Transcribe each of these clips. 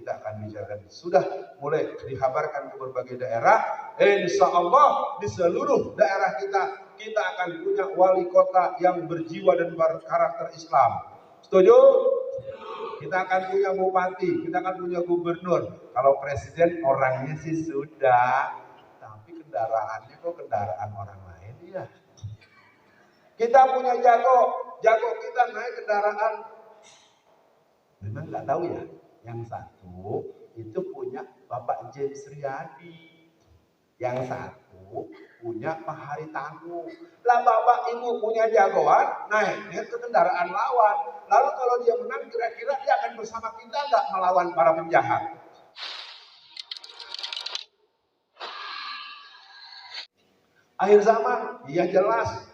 kita akan bicarakan. Sudah mulai dikabarkan ke berbagai daerah. Insya Allah di seluruh daerah kita akan punya wali kota yang berjiwa dan berkarakter Islam. Setuju? Kita akan punya bupati, kita akan punya gubernur. Kalau presiden orangnya sih sudah, tapi kendaraannya kok kendaraan orang lain ya. Kita punya jago kita naik kendaraan. Memang nggak tahu ya. Yang satu itu punya Bapak James Riyadi, yang satu punya Pak Haritanu. Lah bapak ibu punya jagoan, naiknya ke kendaraan lawan. Lalu kalau dia menang, kira-kira dia akan bersama kita nggak melawan para penjahat? Akhir zaman, iya jelas.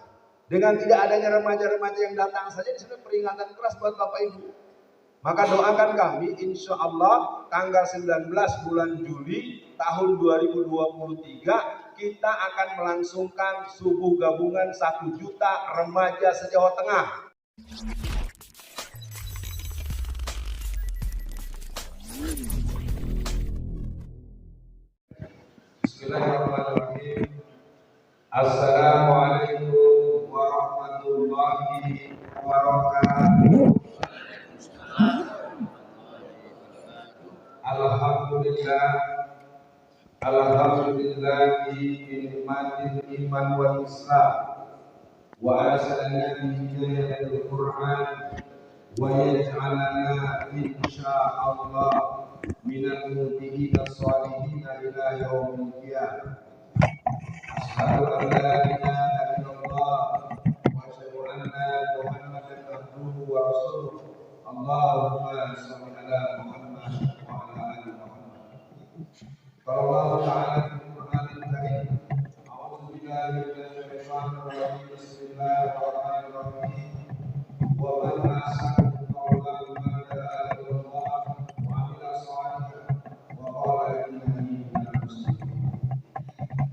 Dengan tidak adanya remaja-remaja yang datang saja, disini peringatan keras buat bapak ibu. Maka doakan kami, insya Allah tanggal 19 bulan Juli tahun 2023 kita akan melangsungkan subuh gabungan 1 juta remaja se-Jawa Tengah. Bismillahirrahmanirrahim. Assalamualaikum warahmatullahi wabarakatuh. Alhamdulillahi binikmatil iman wal islam wa arsalna bi hidayatil Qur'an wa yaj'alana insyaallah minal muhtadin as-solihin ila yaumil qiyamah. Asyhadu an la ilaha illallah wa asyhadu anna Muhammadan abduhu wa rasuluh. Allahumma shalli ala Muhammad wa ala ali Muhammad. Qala Allah Ta'ala fil Qur'anil Karim, a'udzu billahi minasy syaithanir rajim. Bismillahirrahmanirrahim. Wa man ahsanu qawlan mimman da'a ila Allah wa 'amila shalihan wa qala innani minal muslimin.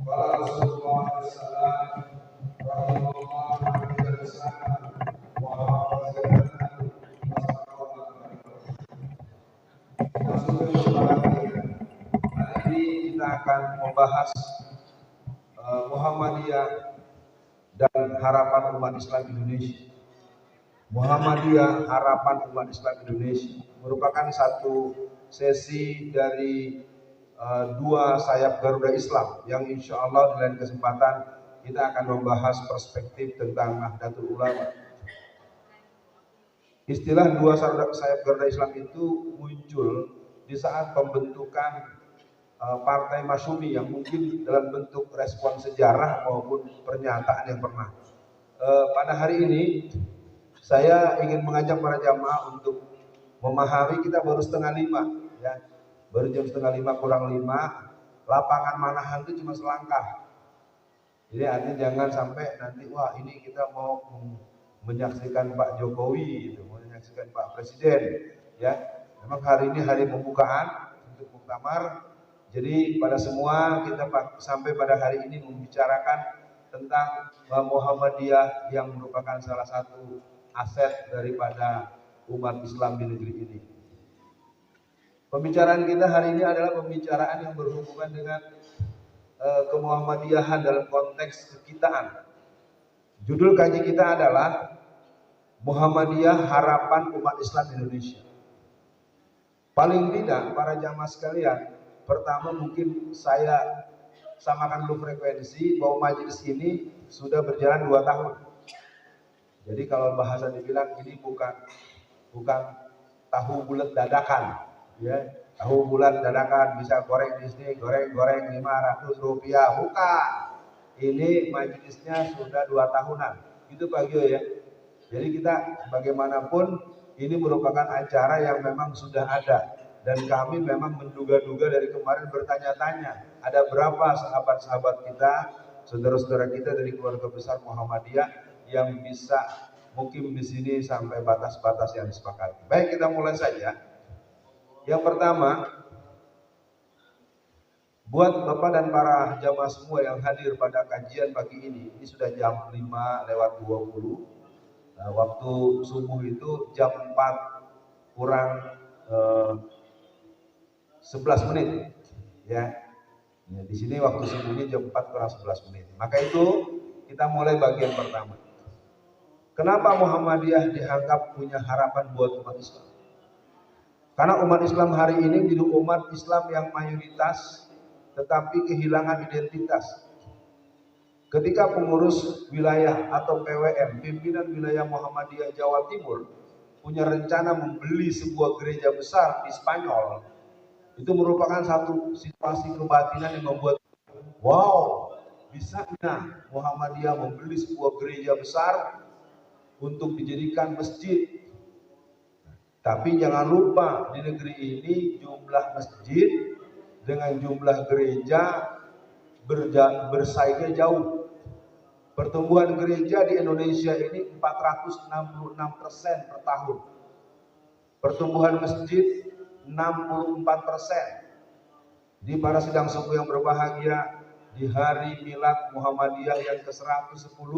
Qala Rasulullah sallallahu alaihi wasallam wa kita akan membahas Muhammadiyah dan harapan umat Islam Indonesia. Muhammadiyah, harapan umat Islam Indonesia merupakan satu sesi dari dua sayap Garuda Islam yang insya Allah di lain kesempatan kita akan membahas perspektif tentang Nahdlatul Ulama. Istilah dua sayap Garuda Islam itu muncul di saat pembentukan Partai Masyumi yang mungkin dalam bentuk respon sejarah maupun pernyataan yang pernah. Pada hari ini saya ingin mengajak para jamaah untuk memahami kita baru 4:30 ya. Baru jam 4:30 kurang 5, lapangan Manahan itu cuma selangkah. Jadi artinya jangan sampai nanti wah ini kita mau menyaksikan Pak Jokowi gitu, mau menyaksikan Pak Presiden ya. Memang hari ini hari pembukaan untuk muktamar. Jadi pada semua kita sampai pada hari ini membicarakan tentang Muhammadiyah yang merupakan salah satu aset daripada umat Islam di negeri ini. Pembicaraan kita hari ini adalah pembicaraan yang berhubungan dengan kemuhammadiyahan dalam konteks kekitaan. Judul kaji kita adalah Muhammadiyah, harapan umat Islam Indonesia. Paling tidak para jamaah sekalian, pertama mungkin saya samakan dulu frekuensi bahwa majelis ini sudah berjalan 2 tahun. Jadi kalau bahasa dibilang ini bukan tahu bulat dadakan, ya. Tahu bulat dadakan bisa goreng di sini, goreng 500 rupiah, bukan. Ini majelisnya sudah 2 tahunan. Itu Pak Gio ya. Jadi kita bagaimanapun ini merupakan acara yang memang sudah ada. Dan kami memang menduga-duga dari kemarin bertanya-tanya, ada berapa sahabat-sahabat kita, saudara-saudara kita dari keluarga besar Muhammadiyah yang bisa mungkin di sini sampai batas-batas yang disepakati. Baik, kita mulai saja. Yang pertama, buat Bapak dan para jamaah semua yang hadir pada kajian pagi ini sudah jam 5:20. Nah, waktu subuh itu jam 4 kurang 11 menit. Ya. Ya, di sini waktu sembunyi jam 4 kurang 11 menit. Maka itu kita mulai bagian pertama. Kenapa Muhammadiyah dianggap punya harapan buat umat Islam? Karena umat Islam hari ini menjadi umat Islam yang mayoritas tetapi kehilangan identitas. Ketika pengurus wilayah atau PWM, pimpinan wilayah Muhammadiyah Jawa Timur, punya rencana membeli sebuah gereja besar di Spanyol, itu merupakan satu situasi kebatinan yang membuat, wow, bisanya Muhammadiyah membeli sebuah gereja besar untuk dijadikan masjid. Tapi jangan lupa, di negeri ini jumlah masjid dengan jumlah gereja bersaingnya jauh. Pertumbuhan gereja di Indonesia ini 466% per tahun. Pertumbuhan masjid 64%. Di para sidang suku yang berbahagia, di hari milad Muhammadiyah yang ke-110,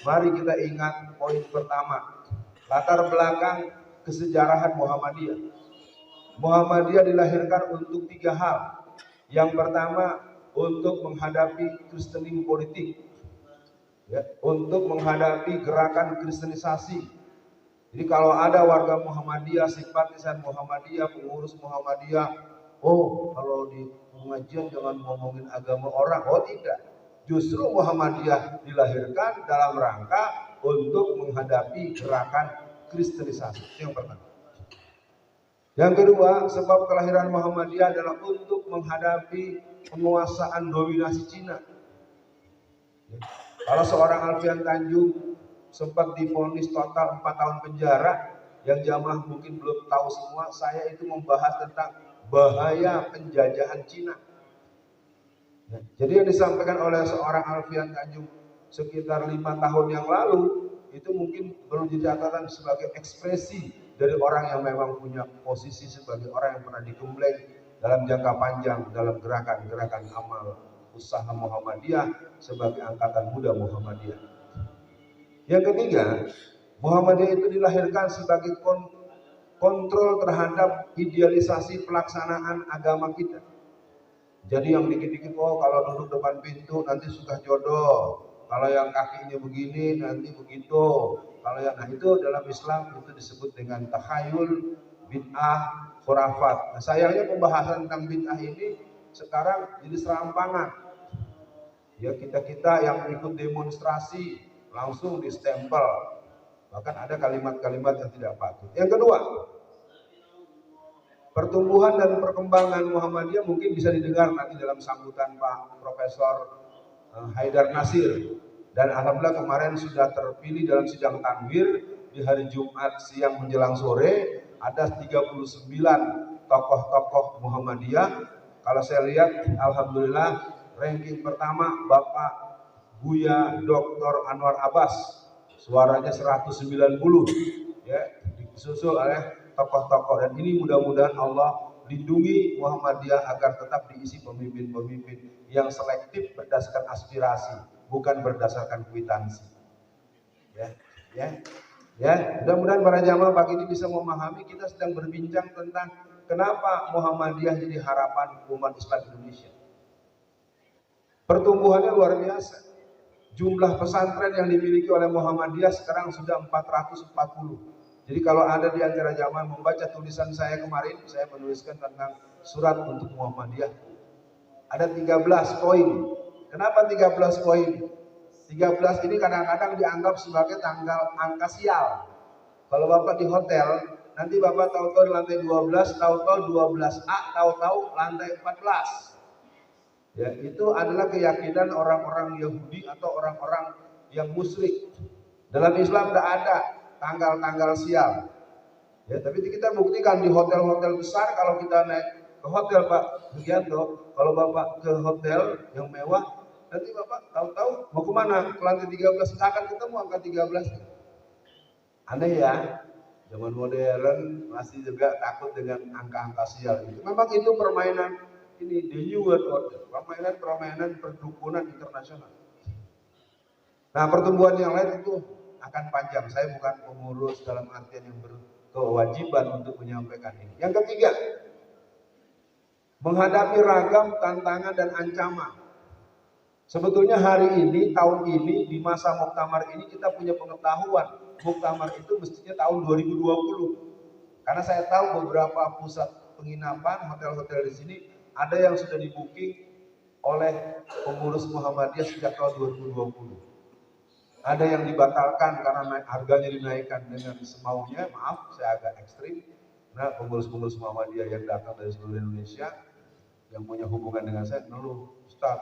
mari kita ingat poin pertama. Latar belakang kesejarahan Muhammadiyah. Muhammadiyah dilahirkan untuk 3 hal. Yang pertama, untuk menghadapi kristening politik. Ya, untuk menghadapi gerakan kristenisasi. Jadi kalau ada warga Muhammadiyah, simpatisan Muhammadiyah, pengurus Muhammadiyah, oh kalau di pengajian jangan ngomongin agama orang. Oh tidak, justru Muhammadiyah dilahirkan dalam rangka untuk menghadapi gerakan kristenisasi. Yang pertama. Yang kedua, sebab kelahiran Muhammadiyah adalah untuk menghadapi penguasaan dominasi Cina. Ya. Kalau seorang Alfian Tanjung sempat divonis total 4 tahun penjara, yang jamaah mungkin belum tahu semua, saya itu membahas tentang bahaya penjajahan Cina. Ya, jadi yang disampaikan oleh seorang Alfian Tanjung sekitar 5 tahun yang lalu, itu mungkin perlu dicatatkan sebagai ekspresi dari orang yang memang punya posisi sebagai orang yang pernah digembleng dalam jangka panjang dalam gerakan-gerakan amal usaha Muhammadiyah sebagai angkatan muda Muhammadiyah. Yang ketiga, Muhammadiyah itu dilahirkan sebagai kontrol terhadap idealisasi pelaksanaan agama kita. Jadi yang dikit-dikit, oh kalau duduk depan pintu nanti suka jodoh, kalau yang kakinya begini nanti begitu, kalau yang itu dalam Islam itu disebut dengan takhayul, bid'ah, khurafat. Nah, sayangnya pembahasan tentang bid'ah ini sekarang jadi serampangan. Ya, kita yang ikut demonstrasi langsung distempel, bahkan ada kalimat-kalimat yang tidak patut. Yang kedua, pertumbuhan dan perkembangan Muhammadiyah mungkin bisa didengar nanti dalam sambutan Pak Profesor Haidar Nasir, dan alhamdulillah kemarin sudah terpilih dalam sidang tanwir di hari Jumat siang menjelang sore. Ada 39 tokoh-tokoh Muhammadiyah. Kalau saya lihat alhamdulillah ranking pertama Bapak Buya Dr. Anwar Abbas, suaranya 190, ya, disusul oleh tokoh-tokoh, dan ini mudah-mudahan Allah lindungi Muhammadiyah agar tetap diisi pemimpin-pemimpin yang selektif berdasarkan aspirasi, bukan berdasarkan kwitansi. Ya, mudah-mudahan para jamaah pagi ini bisa memahami kita sedang berbincang tentang kenapa Muhammadiyah jadi harapan umat Islam Indonesia. Pertumbuhannya luar biasa. Jumlah pesantren yang dimiliki oleh Muhammadiyah sekarang sudah 440. Jadi kalau ada di antara jamaah membaca tulisan saya kemarin, saya menuliskan tentang surat untuk Muhammadiyah. Ada 13 poin. Kenapa 13 poin? 13 ini kadang-kadang dianggap sebagai tanggal angka sial. Kalau Bapak di hotel, nanti Bapak tahu-tahu di lantai 12, tahu-tahu 12A, tahu-tahu lantai 14. Ya, itu adalah keyakinan orang-orang Yahudi atau orang-orang yang musyrik. Dalam Islam tidak ada tanggal-tanggal sial. Ya, tapi kita buktikan di hotel-hotel besar. Kalau kita naik ke hotel Pak Sugianto, kalau Bapak ke hotel yang mewah, nanti Bapak tahu-tahu mau kemana? Ke lantai 13, akan ketemu angka 13. Aneh ya, zaman modern masih juga takut dengan angka-angka sial itu. Memang itu permainan ini the new world order, permainan perdukunan internasional. Nah, pertumbuhan yang lain itu akan panjang. Saya bukan pengurus dalam artian yang berkewajiban untuk menyampaikan ini. Yang ketiga, menghadapi ragam tantangan dan ancaman. Sebetulnya hari ini, tahun ini, di masa muktamar ini kita punya pengetahuan. Muktamar itu mestinya tahun 2020. Karena saya tahu beberapa pusat penginapan, hotel-hotel di sini ada yang sudah di-booking oleh pengurus Muhammadiyah sejak tahun 2020. Ada yang dibatalkan karena harganya dinaikkan dengan semaunya. Maaf, saya agak ekstrim. Nah, pengurus-pengurus Muhammadiyah yang datang dari seluruh Indonesia yang punya hubungan dengan saya ngeluh, Ustaz,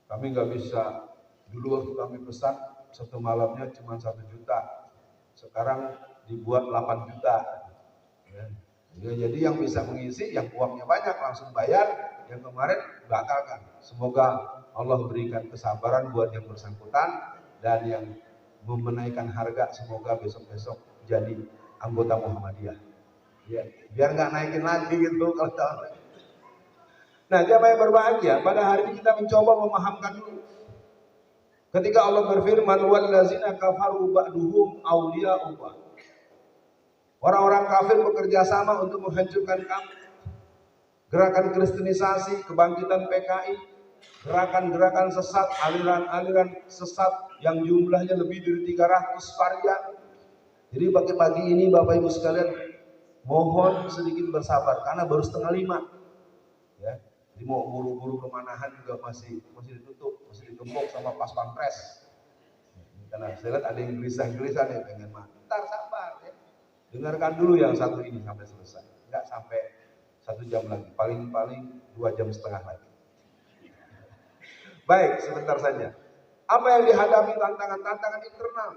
kami nggak bisa. Dulu waktu kami pesan satu malamnya cuma 1 juta, sekarang dibuat 8 juta. Ya, jadi yang bisa mengisi, yang uangnya banyak langsung bayar, yang kemarin batalkan. Semoga Allah berikan kesabaran buat yang bersangkutan dan yang menaikkan harga, semoga besok-besok jadi anggota Muhammadiyah. Ya, biar nggak naikin lagi gitu kalau tahun. Nah, jamaah yang berbahagia, pada hari ini kita mencoba memahamkan dulu. Ketika Allah berfirman, wallazina kafaru ba'duhum awliya'u ba'd. Orang-orang kafir bekerja sama untuk menghancurkan kamu. Gerakan kristenisasi, kebangkitan PKI, gerakan-gerakan sesat, aliran-aliran sesat yang jumlahnya lebih dari 300 varian. Jadi pagi-pagi ini Bapak Ibu sekalian, mohon sedikit bersabar karena baru 4:30. Ya. Jadi mau buru-buru kemanahan juga masih ditutup, masih digembok sama pas pampres. Karena saya lihat ada yang gelisah-gelisah nih, pengen mati. Ntar sabar ya. Dengarkan dulu yang satu ini sampai selesai. Enggak sampai 1 jam lagi, paling-paling 2,5 jam lagi. Baik, sebentar saja. Apa yang dihadapi tantangan internal?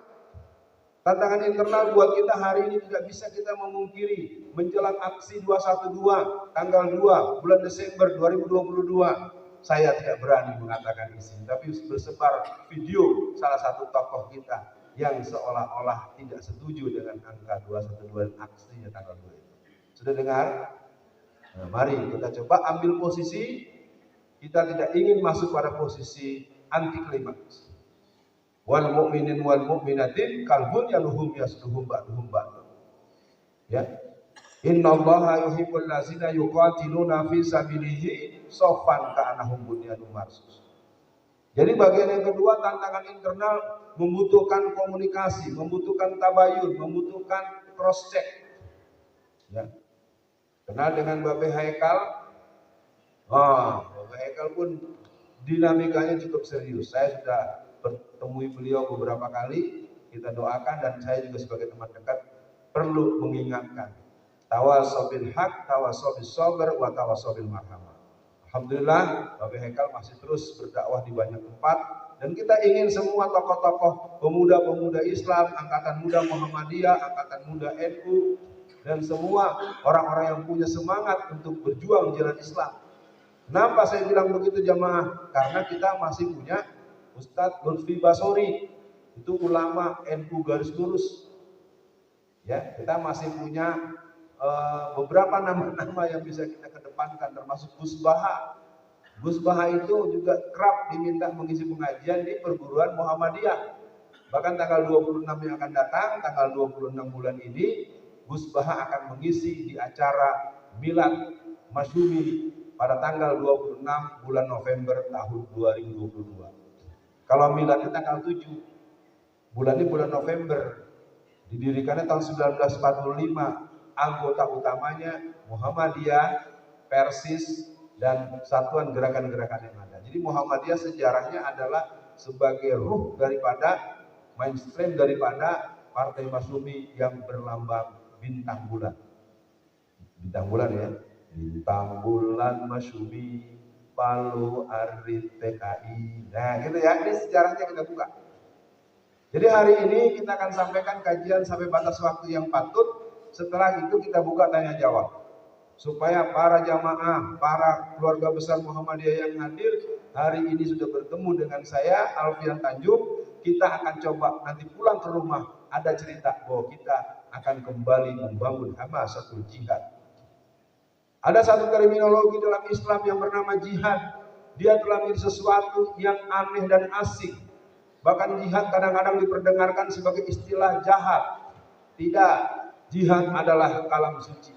Tantangan internal buat kita hari ini tidak bisa kita memungkiri. Menjelang aksi 212 tanggal 2 bulan Desember 2022, saya tidak berani mengatakan isi, tapi bersebar video salah satu tokoh kita yang seolah-olah tidak setuju dengan angka 212 aksinya tanggal 2 itu. Sudah dengar? Nah, mari kita coba ambil posisi. Kita tidak ingin masuk pada posisi anti klimaks. Wal mu'minin wal mu'minatin kalbun yaluhum yasluhum ba'duhum ba'd. Ya. Innallaha yuhibbul ladzina yuqatiluna fi sabilihi shaffan ka'annahum bunyanun marsus. Jadi bagian yang kedua, tantangan internal membutuhkan komunikasi, membutuhkan tabayun, membutuhkan cross check. Ya. Kenal dengan Babe Haikal? Babe Haikal pun dinamikanya cukup serius. Saya sudah bertemu beliau beberapa kali, kita doakan, dan saya juga sebagai teman dekat perlu mengingatkan tawasaw bil haq, tawasaw bis sabr, wa tawasaw bil marhamah. Alhamdulillah, Babe Haikal masih terus berdakwah di banyak tempat, dan kita ingin semua tokoh-tokoh pemuda-pemuda Islam, angkatan muda Muhammadiyah, angkatan muda NU, dan semua orang-orang yang punya semangat untuk berjuang jalan Islam. Kenapa saya bilang begitu jamaah? Karena kita masih punya Ustadz Lutfi Basori, itu ulama NU garis lurus. Ya, kita masih punya beberapa nama-nama yang bisa kita kedepankan, termasuk Gus Baha. Gus Baha itu juga kerap diminta mengisi pengajian di perguruan Muhammadiyah. Bahkan tanggal 26 yang akan datang, tanggal 26 bulan ini, Gus Baha akan mengisi di acara Milad Masyumi pada tanggal 26 bulan November tahun 2022. Kalau miladnya tanggal 7, bulan ini bulan November, didirikannya tahun 1945, anggota utamanya Muhammadiyah, Persis, dan satuan gerakan-gerakan yang ada. Jadi Muhammadiyah sejarahnya adalah sebagai ruh daripada mainstream daripada Partai Masyumi yang berlambang bintang bulan. Bintang bulan ya, bintang bulan Masyumi, Palu Arit PKI. Nah gitu ya, ini sejarahnya kita buka. Jadi hari ini kita akan sampaikan kajian sampai batas waktu yang patut. Setelah itu kita buka tanya jawab, supaya para jamaah, para keluarga besar Muhammadiyah yang hadir hari ini sudah bertemu dengan saya Alfian Tanjung. Kita akan coba nanti pulang ke rumah ada cerita bahwa kita akan kembali membangun hamasatul jihad. Ada satu terminologi dalam Islam yang bernama jihad. Dia telah menjadi sesuatu yang aneh dan asing. Bahkan jihad kadang-kadang diperdengarkan sebagai istilah jahat. Tidak, jihad adalah kalam suci.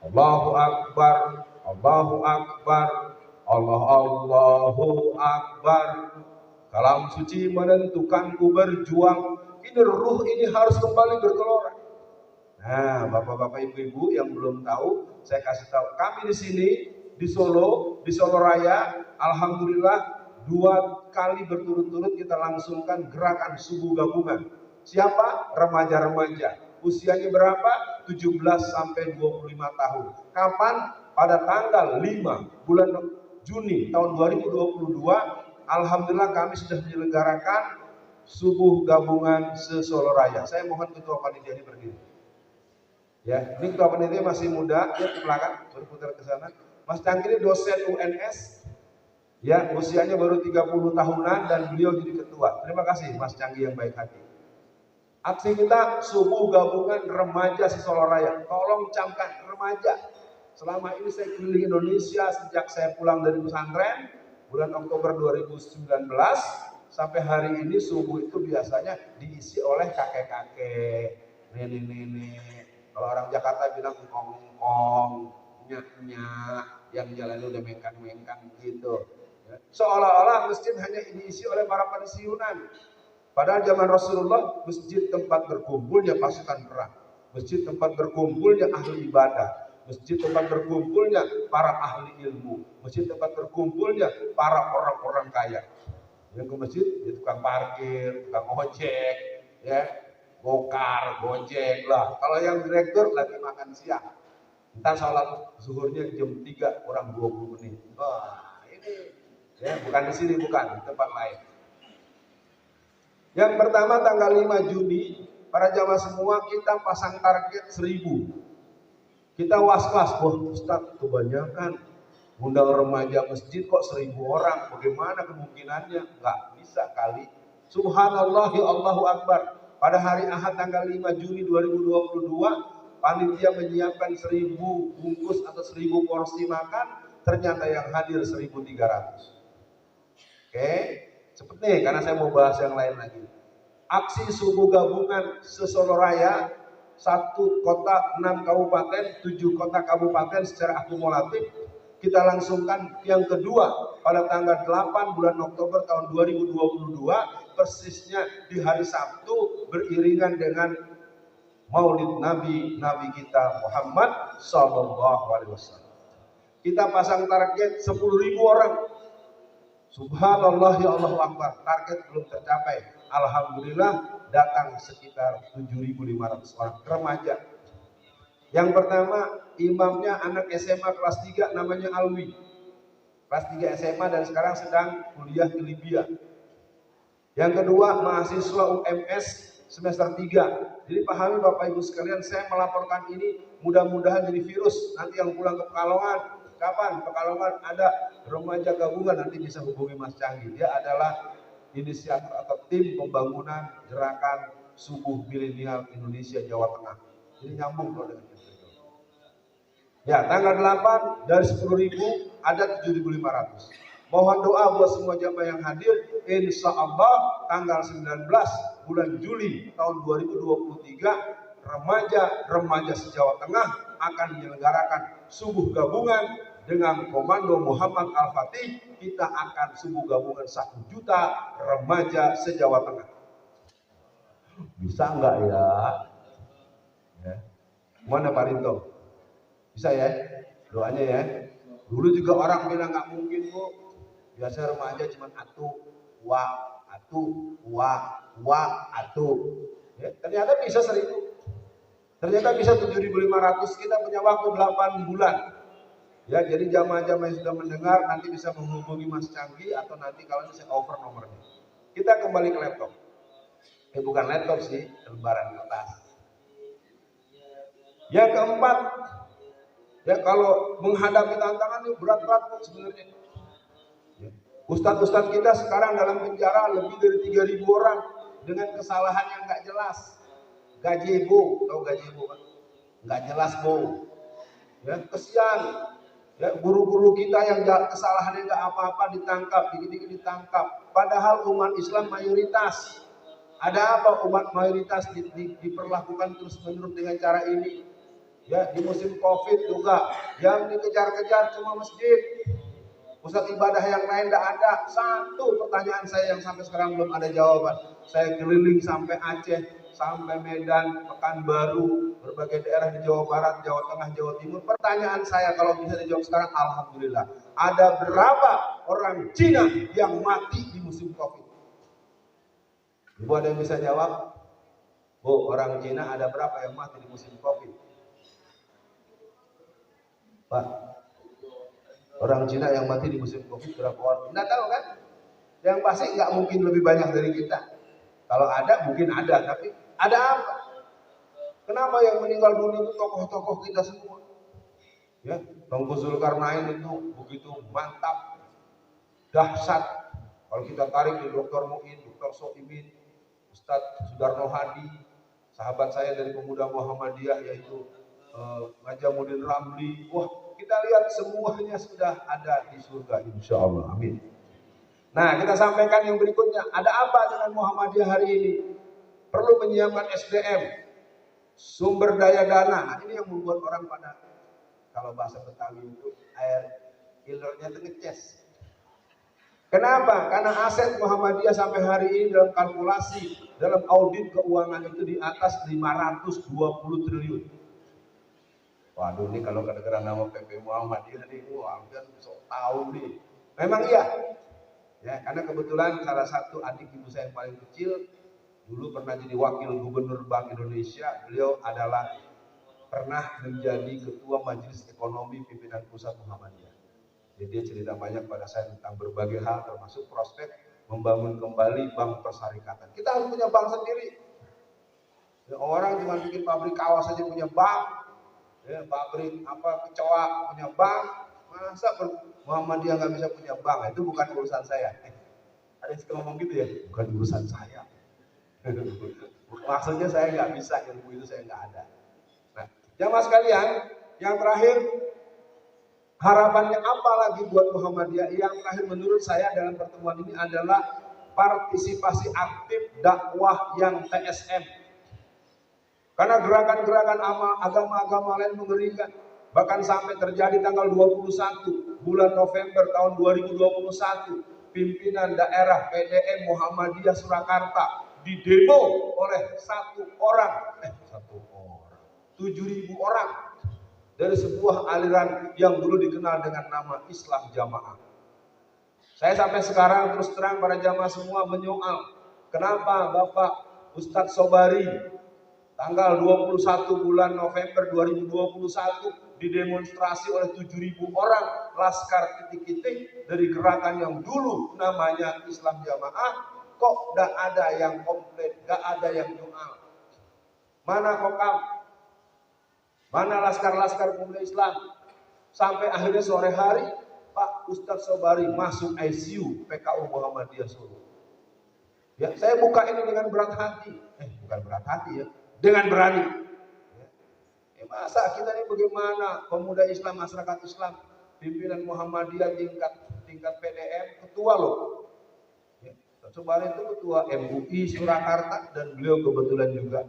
Allahu Akbar, Allahu Akbar, Allahu Akbar. Kalam suci menentukan ku berjuang, ini ruh ini harus kembali bergelora. Nah, bapak-bapak, ibu-ibu yang belum tahu, saya kasih tahu. Kami di sini di Solo Raya, alhamdulillah 2 kali berturut-turut kita langsungkan gerakan subuh gabungan. Siapa? Remaja-remaja. Usianya berapa? 17 sampai 25 tahun. Kapan? Pada tanggal 5 bulan Juni tahun 2022, alhamdulillah kami sudah menyelenggarakan subuh gabungan se-Solo Raya. Saya mohon ketua panitia ini berdiri. Ya, ini ketua panitia masih muda, ya ke belakang, berputar ke sana. Mas Canggi ini dosen UNS, ya usianya baru 30 tahunan dan beliau jadi ketua. Terima kasih Mas Canggi yang baik hati. Aksi kita subuh gabungan remaja se-Solo Raya. Tolong camkan remaja. Selama ini saya keliling Indonesia sejak saya pulang dari pesantren bulan Oktober 2019 sampai hari ini subuh itu biasanya diisi oleh kakek-kakek, nenek-nenek. Kalau orang Jakarta bilang ngong-ngong, nyak-nyak, yang jalannya udah mengkang-mengkang gitu. Seolah-olah masjid hanya diisi oleh para pensiunan. Padahal zaman Rasulullah, masjid tempat berkumpulnya pasukan perang, masjid tempat berkumpulnya ahli ibadah, masjid tempat berkumpulnya para ahli ilmu, masjid tempat berkumpulnya para orang-orang kaya. Yang ke masjid, ya tukang parkir, tukang ojek, ya gokar, gojek lah. Kalau yang direktur lagi makan siang, entar sholat zuhurnya jam 3 kurang 20 menit. Wah, ini ya bukan di sini, bukan di tempat lain. Yang pertama tanggal 5 Juni, para jamaah semua kita pasang target 1000. Kita was-was, wah Ustaz kebanyakan undang remaja masjid kok 1000 orang, bagaimana kemungkinannya? Nggak bisa kali. Subhanallah, ya Allahu Akbar. Pada hari Ahad tanggal 5 Juni 2022, panitia menyiapkan 1000 bungkus atau 1000 porsi makan, ternyata yang hadir 1300. Oke, cepet nih karena saya mau bahas yang lain lagi. Aksi subuh gabungan se-Solo Raya, 1 kota 6 kabupaten, 7 kota kabupaten secara akumulatif kita langsungkan yang kedua pada tanggal 8 bulan Oktober tahun 2022, persisnya di hari Sabtu beriringan dengan Maulid Nabi kita Muhammad Sallallahu Alaihi Wasallam. Kita pasang target 10.000 orang. Subhanallah, ya Allahu Akbar, target belum tercapai. Alhamdulillah datang sekitar 7.500 orang remaja. Yang pertama imamnya anak SMA kelas 3 namanya Alwi. Kelas 3 SMA dan sekarang sedang kuliah di Libya. Yang kedua mahasiswa UMS semester 3. Jadi pahami Bapak Ibu sekalian, saya melaporkan ini mudah-mudahan jadi virus. Nanti yang pulang ke Pekalongan, kapan Pekalongan ada remaja gabungan, nanti bisa hubungi Mas Canggi. Dia adalah inisiator atau tim pembangunan gerakan subuh milenial Indonesia Jawa Tengah. Jadi nyambung kalau dengan itu. Ya, tanggal 8 dari 10.000 ada 7.500. Mohon doa buat semua jamaah yang hadir. Insya Allah tanggal 19 bulan Juli tahun 2023 remaja se-Jawa Tengah akan menyelenggarakan subuh gabungan dengan Komando Muhammad Al-Fatih. Kita akan subuh gabungan 1 juta remaja se-Jawa Tengah. Bisa enggak ya? Mana Pak Rinto? Bisa ya? Doanya ya. Dulu juga orang bilang nggak mungkin Bu. Biasa remaja cuma atu, atu. Ya, ternyata bisa 1000. Ternyata bisa 7.500. Kita punya waktu 8 bulan. Ya, jadi jamaah-jamaah yang sudah mendengar nanti bisa menghubungi Mas Canggi atau nanti kalau saya over nomornya. Kita kembali ke laptop. Bukan laptop sih, lembaran kertas. Yang keempat, ya kalau menghadapi tantangan ini berat-berat sebenarnya. Ya. Ustadz-ustadz kita sekarang dalam penjara lebih dari 3.000 orang dengan kesalahan yang nggak jelas. Gazebo, tahu gazebo kan? Nggak jelas Bu. Ya, kesian. Ya, guru-guru kita yang kesalahannya nggak apa-apa ditangkap, dikit-dikit ditangkap. Padahal umat Islam mayoritas. Ada apa umat mayoritas diperlakukan terus-menerus dengan cara ini? Ya, di musim Covid juga yang dikejar-kejar cuma masjid. Pusat ibadah yang lain tidak ada. Satu pertanyaan saya yang sampai sekarang belum ada jawaban. Saya keliling sampai Aceh, sampai Medan, Pekanbaru, berbagai daerah di Jawa Barat, Jawa Tengah, Jawa Timur. Pertanyaan saya kalau bisa dijawab sekarang, alhamdulillah. Ada berapa orang Cina yang mati di musim Covid? Ibu ada yang bisa jawab? Bu, orang Cina ada berapa yang mati di musim Covid? Pak, orang Cina yang mati di musim Covid berapa orang? Tidak tahu kan? Yang pasti nggak mungkin lebih banyak dari kita. Kalau ada mungkin ada, tapi ada apa? Kenapa yang meninggal dunia itu tokoh-tokoh kita semua? Ya, Tengku Zulkarnain itu begitu mantap, dahsyat. Kalau kita tarik di Dr. Muin, Dr. Soimin, Ustadz Sudarno Hadi, sahabat saya dari pemuda Muhammadiyah yaitu Najamuddin Ramli. Wah, kita lihat semuanya sudah ada di surga, insya Allah. Amin. Nah, kita sampaikan yang berikutnya. Ada apa dengan Muhammadiyah hari ini? Perlu menyiapkan SDM, sumber daya dana. Nah, ini yang membuat orang pada, kalau bahasa Betawi itu air ilernya itu ngeces. Kenapa? Karena aset Muhammadiyah sampai hari ini dalam kalkulasi, dalam audit keuangan itu di atas 520 triliun. Waduh, ini kalau kedengeran nama PP Muhammadiyah nih, wah, kan sok tahu nih. Memang iya. Ya, karena kebetulan salah satu adik ibu saya yang paling kecil dulu pernah jadi wakil gubernur Bank Indonesia. Beliau adalah pernah menjadi ketua Majelis Ekonomi Pimpinan Pusat Muhammadiyah. Jadi dia cerita banyak pada saya tentang berbagai hal, termasuk prospek membangun kembali bank persyarikatan. Kita harus punya bank sendiri. Ya, orang cuma bikin pabrik kawas saja punya bank, ya, pabrik apa kecoa punya bank. Masa Muhammadiyah nggak bisa punya bank? Itu bukan urusan saya. Ada yang suka ngomong gitu ya, bukan urusan saya. Maksudnya saya nggak bisa, ilmu itu saya nggak ada. Nah, jamaah sekalian, yang terakhir, harapannya apa lagi buat Muhammadiyah? Yang terakhir menurut saya dalam pertemuan ini adalah partisipasi aktif dakwah yang TSM. Karena gerakan-gerakan agama-agama lain mengerikan. Bahkan sampai terjadi tanggal 21 bulan November tahun 2021, pimpinan daerah PDM Muhammadiyah Surakarta didemo oleh satu orang, 7.000 orang dari sebuah aliran yang dulu dikenal dengan nama Islam Jamaah. Saya sampai sekarang terus terang para jamaah semua menyoal, kenapa Bapak Ustadz Sobari tanggal 21 bulan November 2021 didemonstrasi oleh 7.000 orang laskar titik-titik dari gerakan yang dulu namanya Islam Jamaah, kok gak ada yang komplit, gak ada yang nyual. Mana kokam? Mana laskar-laskar pemuda Islam? Sampai akhirnya sore hari Pak Ustadz Sobari masuk ICU PKU Muhammadiyah Solo. Ya, saya buka ini dengan berat hati. Bukan berat hati ya, dengan berani. Masa kita ini bagaimana pemuda Islam, masyarakat Islam, pimpinan Muhammadiyah tingkat PDM, ketua loh. Ya, Sobari itu ketua MUI Surakarta dan beliau kebetulan juga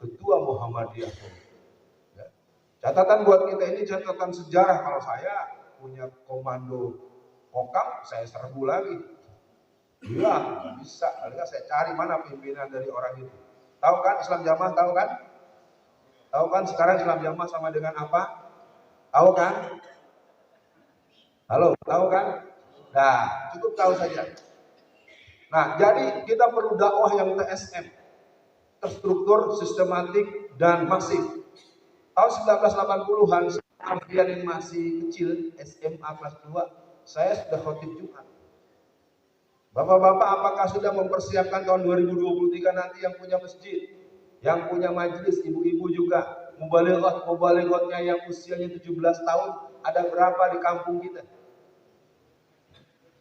ketua Muhammadiyah. Ya. Catatan buat kita ini catatan sejarah. Kalau saya punya komando kokam, saya serbu lagi. Iya, bisa. Kali saya cari mana pimpinan dari orang itu. Tahu kan Islam Jamaah, tahu kan? Tahu kan sekarang Islam Jamaah sama dengan apa? Tahu kan? Halo, tahu kan? Nah, cukup tahu saja. Nah, jadi kita perlu dakwah yang TSM, terstruktur, sistematik, dan masif. Tahun 1980-an, kalian yang masih kecil, SMA kelas 2, saya sudah khotib Jumat. Bapak-bapak, apakah sudah mempersiapkan tahun 2023 nanti yang punya masjid, yang punya majelis, ibu-ibu juga, mubalighatnya yang usianya 17 tahun, ada berapa di kampung kita?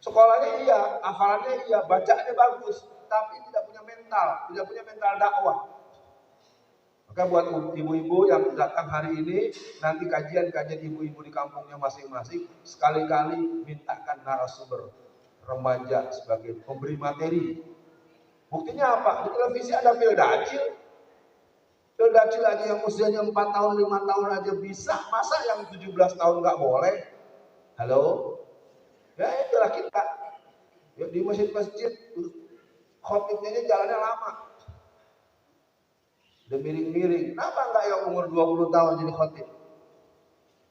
Sekolahnya iya, hafalannya iya, bacaannya bagus, tapi tidak punya mental dakwah. Maka buat ibu-ibu yang datang hari ini, nanti kajian ibu-ibu di kampungnya masing-masing, sekali-kali mintakan narasumber remaja sebagai pemberi materi. Buktinya apa? Di televisi ada Phil Dacil. Dacil aja yang usianya 4 tahun, 5 tahun aja bisa, masa yang 17 tahun nggak boleh? Halo? Ya itulah kita. Ya, di masjid-masjid, khotibnya jalannya lama. Udah miring-miring. Kenapa nggak yang umur 20 tahun jadi khotib?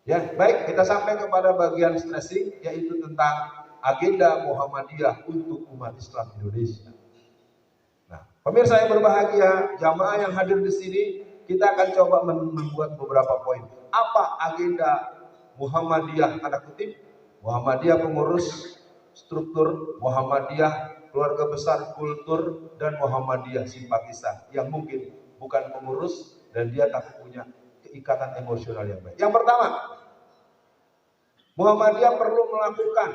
Ya, baik, kita sampai kepada bagian stressing, yaitu tentang agenda Muhammadiyah untuk umat Islam Indonesia. Nah, pemirsa yang berbahagia, jamaah yang hadir di sini, kita akan coba membuat beberapa poin. Apa agenda Muhammadiyah, tanda kutip, Muhammadiyah pengurus struktur, Muhammadiyah keluarga besar kultur, dan Muhammadiyah simpatisan yang mungkin bukan pengurus dan dia tak punya keikatan emosional yang baik. Yang pertama, Muhammadiyah perlu melakukan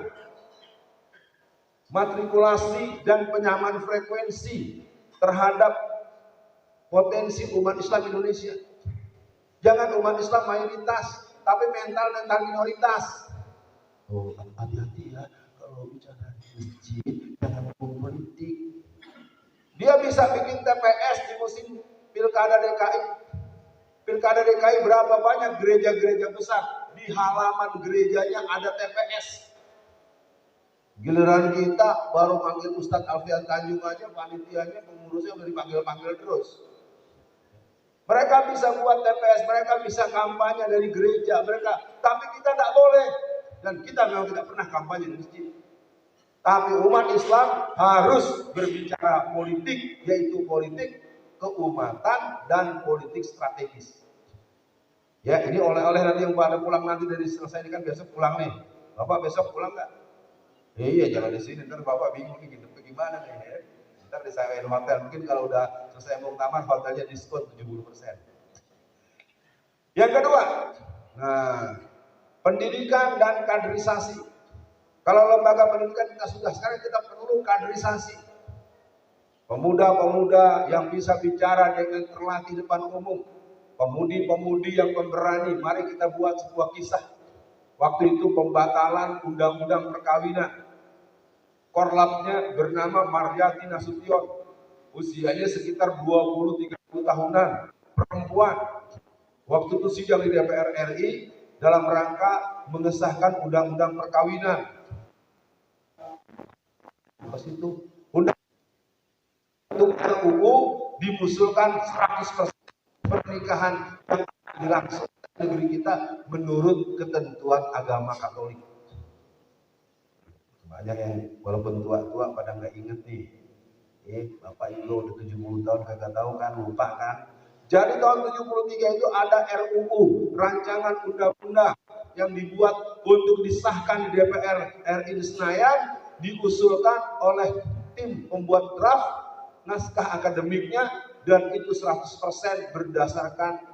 matrikulasi dan penyamaan frekuensi terhadap potensi umat Islam Indonesia. Jangan umat Islam mayoritas, tapi mental minoritas. Oh, hati-hati ya kalau bicara di masjid, jangan ngomong politik. Dia bisa bikin TPS di musim Pilkada DKI. Pilkada DKI berapa banyak gereja-gereja besar, di halaman gerejanya ada TPS. Giliran kita baru panggil Ustadz Alfian Tanjung aja, panitianya, pengurusnya udah dipanggil-panggil terus. Mereka bisa buat TPS, mereka bisa kampanye dari gereja mereka, tapi kita tidak boleh. Dan kita memang tidak pernah kampanye di masjid. Tapi umat Islam harus berbicara politik, yaitu politik keumatan dan politik strategis. Ya, ini oleh-oleh nanti yang pada pulang nanti dari selesai ini kan besok pulang nih. Bapak besok pulang nggak? Iya, jangan di sini, ntar bapak bingung nih gitu, gimana nih? Ya? Ntar disewain hotel, mungkin kalau udah selesai muktamar hotelnya diskon 70%. Yang kedua, nah, pendidikan dan kaderisasi. Kalau lembaga pendidikan kita sudah, sekarang kita perlu kaderisasi. Pemuda-pemuda yang bisa bicara dengan terlatih depan umum, pemudi-pemudi yang pemberani. Mari kita buat sebuah kisah. Waktu itu pembatalan undang-undang perkawinan. Korlapnya bernama Mariyati Nasution. Usianya sekitar 20-30 tahunan. Perempuan. Waktu itu sidang di DPR RI dalam rangka mengesahkan undang-undang perkawinan. Pas itu undang untuk RUU diusulkan 100% pernikahan yang dilangsungkan negeri kita menurut ketentuan agama Katolik. Banyak yang walaupun tua-tua pada nggak inget nih. Bapak Ibu udah 70 tahun kagak tahu kan, lupa kan. Jadi tahun 73 itu ada RUU, rancangan undang-undang yang dibuat untuk disahkan di DPR RI di Senayan, diusulkan oleh tim pembuat draft, naskah akademiknya, dan itu 100% berdasarkan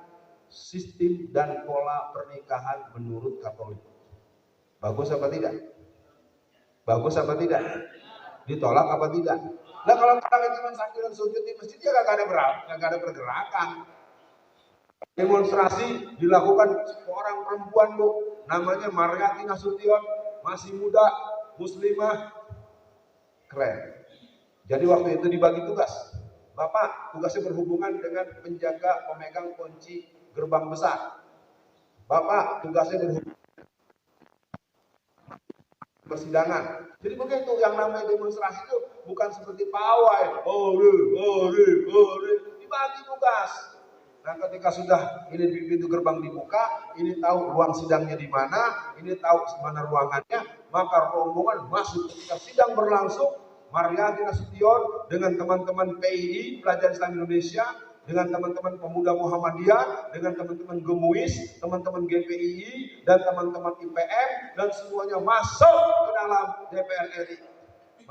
sistem dan pola pernikahan menurut Katolik. Bagus apa tidak? Bagus apa tidak? Ditolak apa tidak? Nah kalau orang cuma sambil sujud di masjid ya gak ada pergerakan. Demonstrasi dilakukan seorang perempuan bu, namanya Mariyati Nasution, masih muda, muslimah, keren. Jadi waktu itu dibagi tugas. Bapak tugasnya berhubungan dengan penjaga pemegang kunci gerbang besar. Bapak tugasnya berhubungan persidangan. Jadi begitu, yang namanya demonstrasi itu bukan seperti pawai, dibagi tugas. Nah ketika sudah ini pintu gerbang dibuka, ini tahu ruang sidangnya di mana, ini tahu mana ruangannya, maka rombongan masuk. Ketika sidang berlangsung, Mariyati Nasution dengan teman-teman PII, Pelajar Islam Indonesia, dengan teman-teman pemuda Muhammadiyah, dengan teman-teman Gemuis, teman-teman GPII, dan teman-teman IPM, dan semuanya masuk ke dalam DPR RI.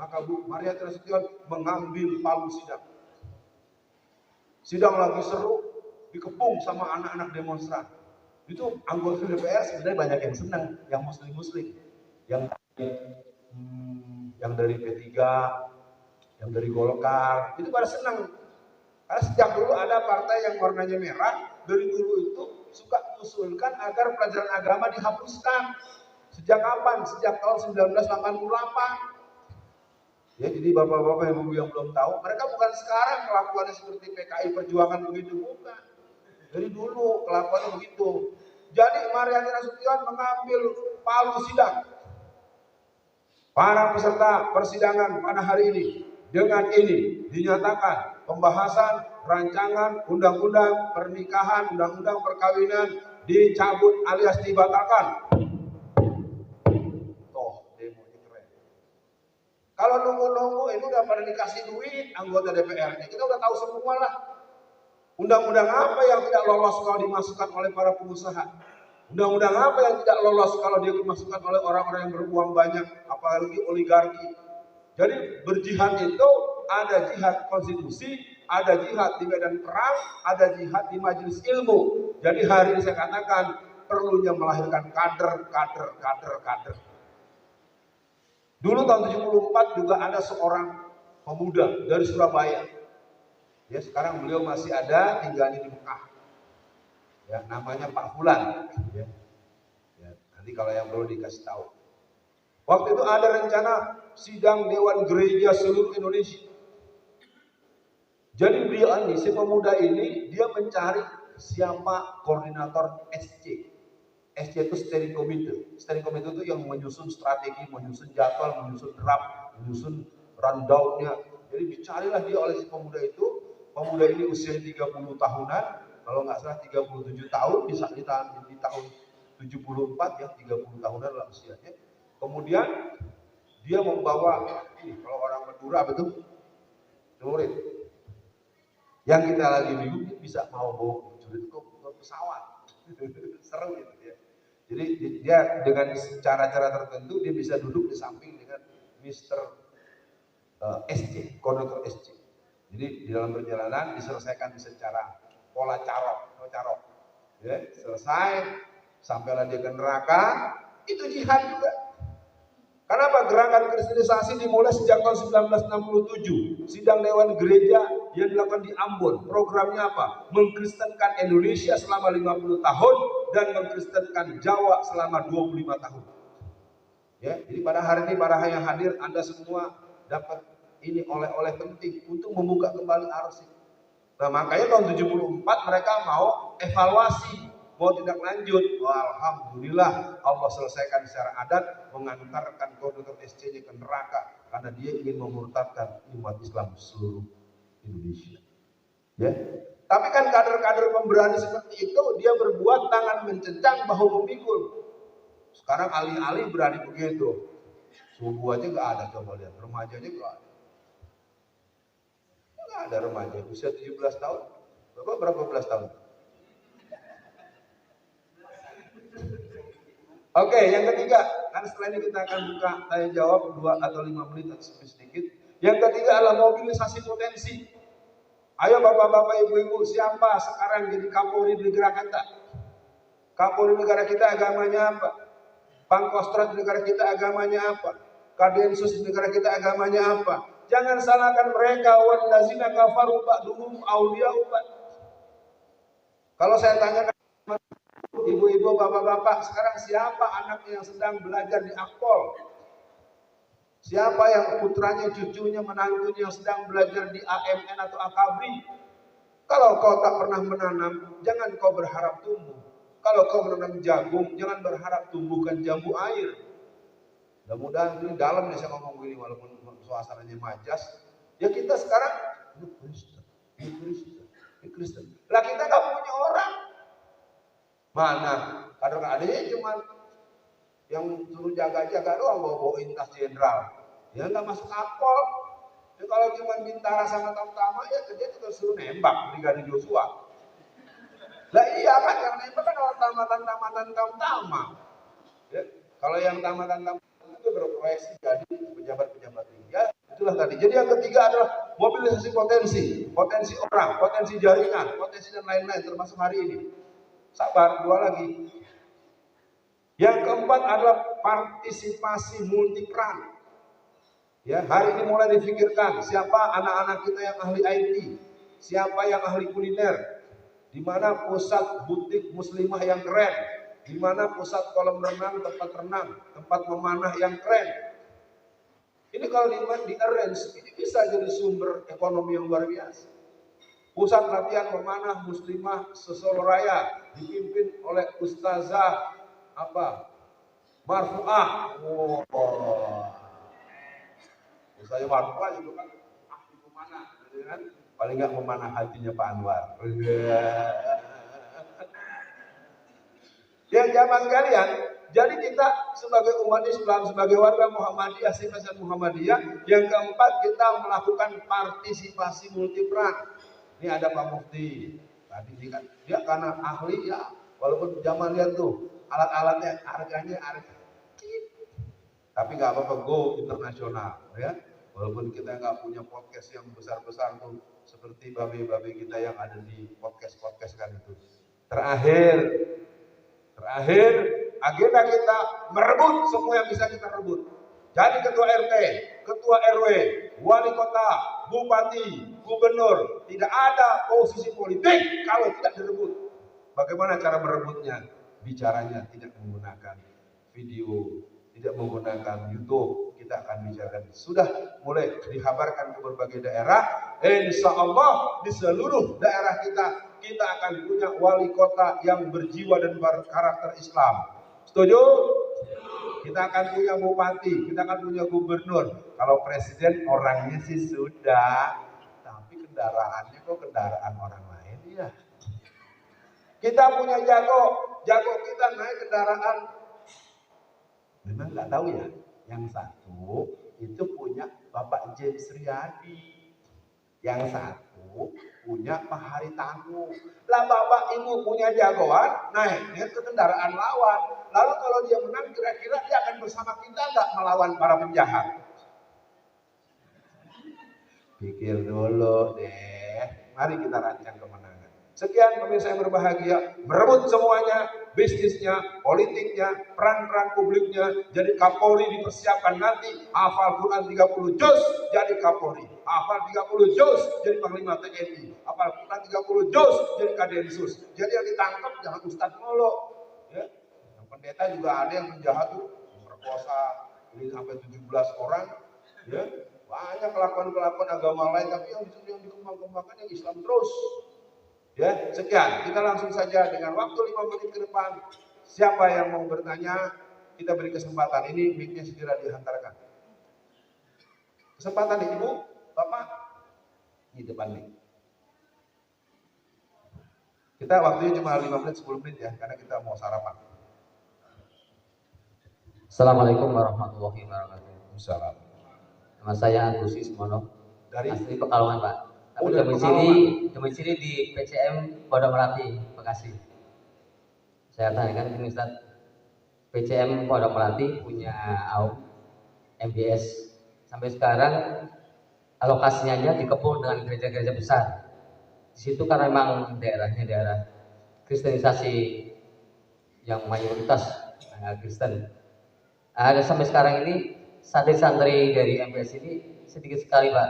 Maka Bu Mariyati Nasution mengambil palu sidang. Sidang lagi seru, dikepung sama anak-anak demonstran. Itu anggota DPR sebenarnya banyak yang senang, yang muslim-muslim, yang dari P3, yang dari Golkar, itu pada senang. Karena sejak dulu ada partai yang warnanya merah, dari dulu itu suka mengusulkan agar pelajaran agama dihapuskan. Sejak kapan? Sejak tahun 1988. Ya, jadi bapak-bapak yang belum tahu, mereka bukan sekarang kelakuannya seperti PKI Perjuangan begitu, bukan. Dari dulu kelakuannya begitu. Jadi Mariani Nasution mengambil palu sidang. Para peserta persidangan pada hari ini, dengan ini dinyatakan pembahasan rancangan undang-undang pernikahan, undang-undang perkawinan dicabut alias dibatalkan. Toh demonya keren. Kalau nunggu-nunggu ini udah pada dikasih duit anggota DPR, kita udah tahu semua lah. Undang-undang apa yang tidak lolos kalau dimasukkan oleh para pengusaha? Undang-undang apa yang tidak lolos kalau dia dimasukkan oleh orang-orang yang beruang banyak, apalagi oligarki? Jadi berjihad itu ada jihad konstitusi, ada jihad di medan perang, ada jihad di majelis ilmu. Jadi hari ini saya katakan perlunya melahirkan kader. Dulu tahun 74 juga ada seorang pemuda dari Surabaya. Ya, sekarang beliau masih ada tinggalnya di Mekah. Ya, namanya Pak Fulan. Ya. Ya, nanti kalau yang perlu dikasih tahu. Waktu itu ada rencana sidang Dewan Gereja seluruh Indonesia. Jadi beliau ini, si pemuda ini, dia mencari siapa koordinator SC. SC itu steering committee. Steering committee itu yang menyusun strategi, menyusun jadwal, menyusun draft, menyusun rundown-nya. Jadi dicarilah dia oleh si pemuda itu. Pemuda ini usia 30 tahunan, kalau nggak salah 37 tahun, bisa di tahun 74 ya, 30 tahunan lah usianya. Kemudian dia membawa, ini kalau orang Madura betul, celurit. Yang kita lagi bingung bisa mau bawa celurit ke pesawat, seru gitu ya. Jadi dia dengan cara-cara tertentu dia bisa duduk di samping dengan Mr. SC, konduktor SC. Jadi di dalam perjalanan diselesaikan secara pola carok, ya, selesai, sampailah dia ke neraka, itu jihad juga. Kenapa? Gerakan kristenisasi dimulai sejak tahun 1967, sidang Dewan Gereja yang dilakukan di Ambon. Programnya apa? Mengkristenkan Indonesia selama 50 tahun dan mengkristenkan Jawa selama 25 tahun. Ya, jadi pada hari ini para yang hadir, Anda semua dapat ini oleh-oleh penting untuk membuka kembali arsip. Nah, makanya tahun 74 mereka mau evaluasi, mau tindak lanjut. Wah, alhamdulillah Allah selesaikan secara adat, mengantarkan konduktor SC-nya ke neraka karena dia ingin memurtadkan umat Islam seluruh Indonesia. Ya. Tapi kan kader-kader pemberani seperti itu dia berbuat tangan mencengkang, bahu memikul. Sekarang alih-alih berani begitu. Subuh aja nggak ada, coba lihat, remaja aja nggak ada. Nggak ada remaja, usia 17 tahun. Bapak berapa belas tahun? Oke, yang ketiga, kan setelah ini kita akan buka tanya jawab 2 atau 5 menit atau sedikit. Yang ketiga adalah mobilisasi potensi. Ayo bapak-bapak, ibu-ibu, siapa sekarang jadi Kapolri di negara kita? Kapolri negara kita agamanya apa? Pangkostrat negara kita agamanya apa? Kadensus negara kita agamanya apa? Jangan salahkan mereka, wallazina kafaru ba'duhum awliya'u ba'd. Kalau saya tanyakan ibu-ibu, bapak-bapak, sekarang siapa anaknya yang sedang belajar di Akpol? Siapa yang putranya, cucunya, menantunya yang sedang belajar di AMN atau Akabri? Kalau kau tak pernah menanam, jangan kau berharap tumbuh. Kalau kau menanam jagung, jangan berharap tumbuhkan jambu air. Mudah-mudahan ini dalam nih saya ngomong gini, walaupun suasananya majas. Ya kita sekarang Kristen. Lah kita nggak punya orang. Mana? Kadang adanya cuma yang suruh jaga-jaga doang, bawa-bawain tas jenderal. Ya nggak masuk akal. Ya, kalau cuma Bintara sama Tamtama ya dia juga suruh nembak Brigadir Joshua. Lah iya kan yang nembak kan orang tamatan-tamtama. Ya, kalau yang tamatan-tamtama itu berproyeksi jadi pejabat-pejabat tinggi. Ya, itulah tadi. Jadi yang ketiga adalah mobilisasi potensi orang, potensi jaringan, potensi dan lain-lain termasuk hari ini. Sabar, 2 lagi. Yang keempat adalah partisipasi multiperan. Ya, hari ini mulai difikirkan siapa anak-anak kita yang ahli IT, siapa yang ahli kuliner, di mana pusat butik muslimah yang keren, di mana pusat kolam renang, tempat memanah yang keren. Ini kalau di arrange, ini bisa jadi sumber ekonomi yang luar biasa. Pusat Latihan Memanah Muslimah Sesolo Raya dipimpin oleh Ustazah Marfuah. Oh, Ustazah Marfuah juga kan ahli memanah, kan? Paling nggak memanah hatinya Pak Anwar. Ya jamaah sekalian, jadi kita sebagai umat Islam, sebagai warga Muhammadiyah, simpatisan Muhammadiyah, yang keempat kita melakukan partisipasi multiperan. Ini ada Pak Mufti, tadi dia karena ahli ya, walaupun zaman lihat tuh alat-alatnya harganya tapi nggak apa-apa, go internasional ya. Walaupun kita nggak punya podcast yang besar-besar tuh seperti babi-babi kita yang ada di podcast kan itu. Terakhir agenda kita merebut semua yang bisa kita rebut. Jadi ketua RT, ketua RW, wali kota, bupati, gubernur, tidak ada posisi politik kalau tidak direbut. Bagaimana cara merebutnya? Bicaranya tidak menggunakan video, tidak menggunakan YouTube. Kita akan bicarakan. Sudah mulai dihabarkan ke berbagai daerah. Insya Allah di seluruh daerah kita akan punya wali kota yang berjiwa dan berkarakter Islam. Setuju? Kita akan punya bupati, kita akan punya gubernur. Kalau presiden orangnya sih sudah, tapi kendaraannya kok kendaraan orang lain ya. Kita punya jago kita naik kendaraan. Memang nggak tahu ya. Yang satu itu punya Bapak James Riyadi, yang satu punya Pak Haritanu. Lah bapak ibu punya jagoan, naiknya ke kendaraan lawan. Lalu kalau dia menang, kira-kira dia akan bersama kita nggak melawan para penjahat? Pikir dulu deh. Mari kita rancang kemenangan. Sekian pemirsa yang berbahagia, merebut semuanya, bisnisnya, politiknya, peran-peran publiknya. Jadi Kapolri dipersiapkan nanti, hafal Quran 30 juz jadi Kapolri, hafal 30 juz jadi Panglima TNI, hafal Quran 30 juz jadi Kadensus. Jadi yang ditangkap jangan Ustadz Molo, ya. Yang pendeta juga ada yang penjahat tuh, memperkosa ini sampai 17 orang, ya. Banyak kelakuan-kelakuan agama lain, tapi yang dikembang-kembangkan yang Islam terus. Ya, sekian. Kita langsung saja dengan waktu 5 menit ke depan. Siapa yang mau bertanya, kita beri kesempatan. Ini mic-nya segera dihantarkan. Kesempatan Ibu, Bapak, di depan mic. Kita waktunya cuma 5 menit, 10 menit ya, karena kita mau sarapan. Assalamualaikum warahmatullahi wabarakatuh. Assalamualaikum. Nama saya Agus Ismono, Dari asli Pekalongan Pak. Tapi domisili di PCM Pondok Melati, Bekasi. Saya tanyakan ini Ustaz, PCM Pondok Melati punya AUM MBS. Sampai sekarang alokasinya aja dikepung dengan gereja-gereja besar. Di situ karena memang daerahnya daerah kristenisasi yang mayoritas Kristen. Ada sampai sekarang ini santri-santri dari MBS ini sedikit sekali Pak.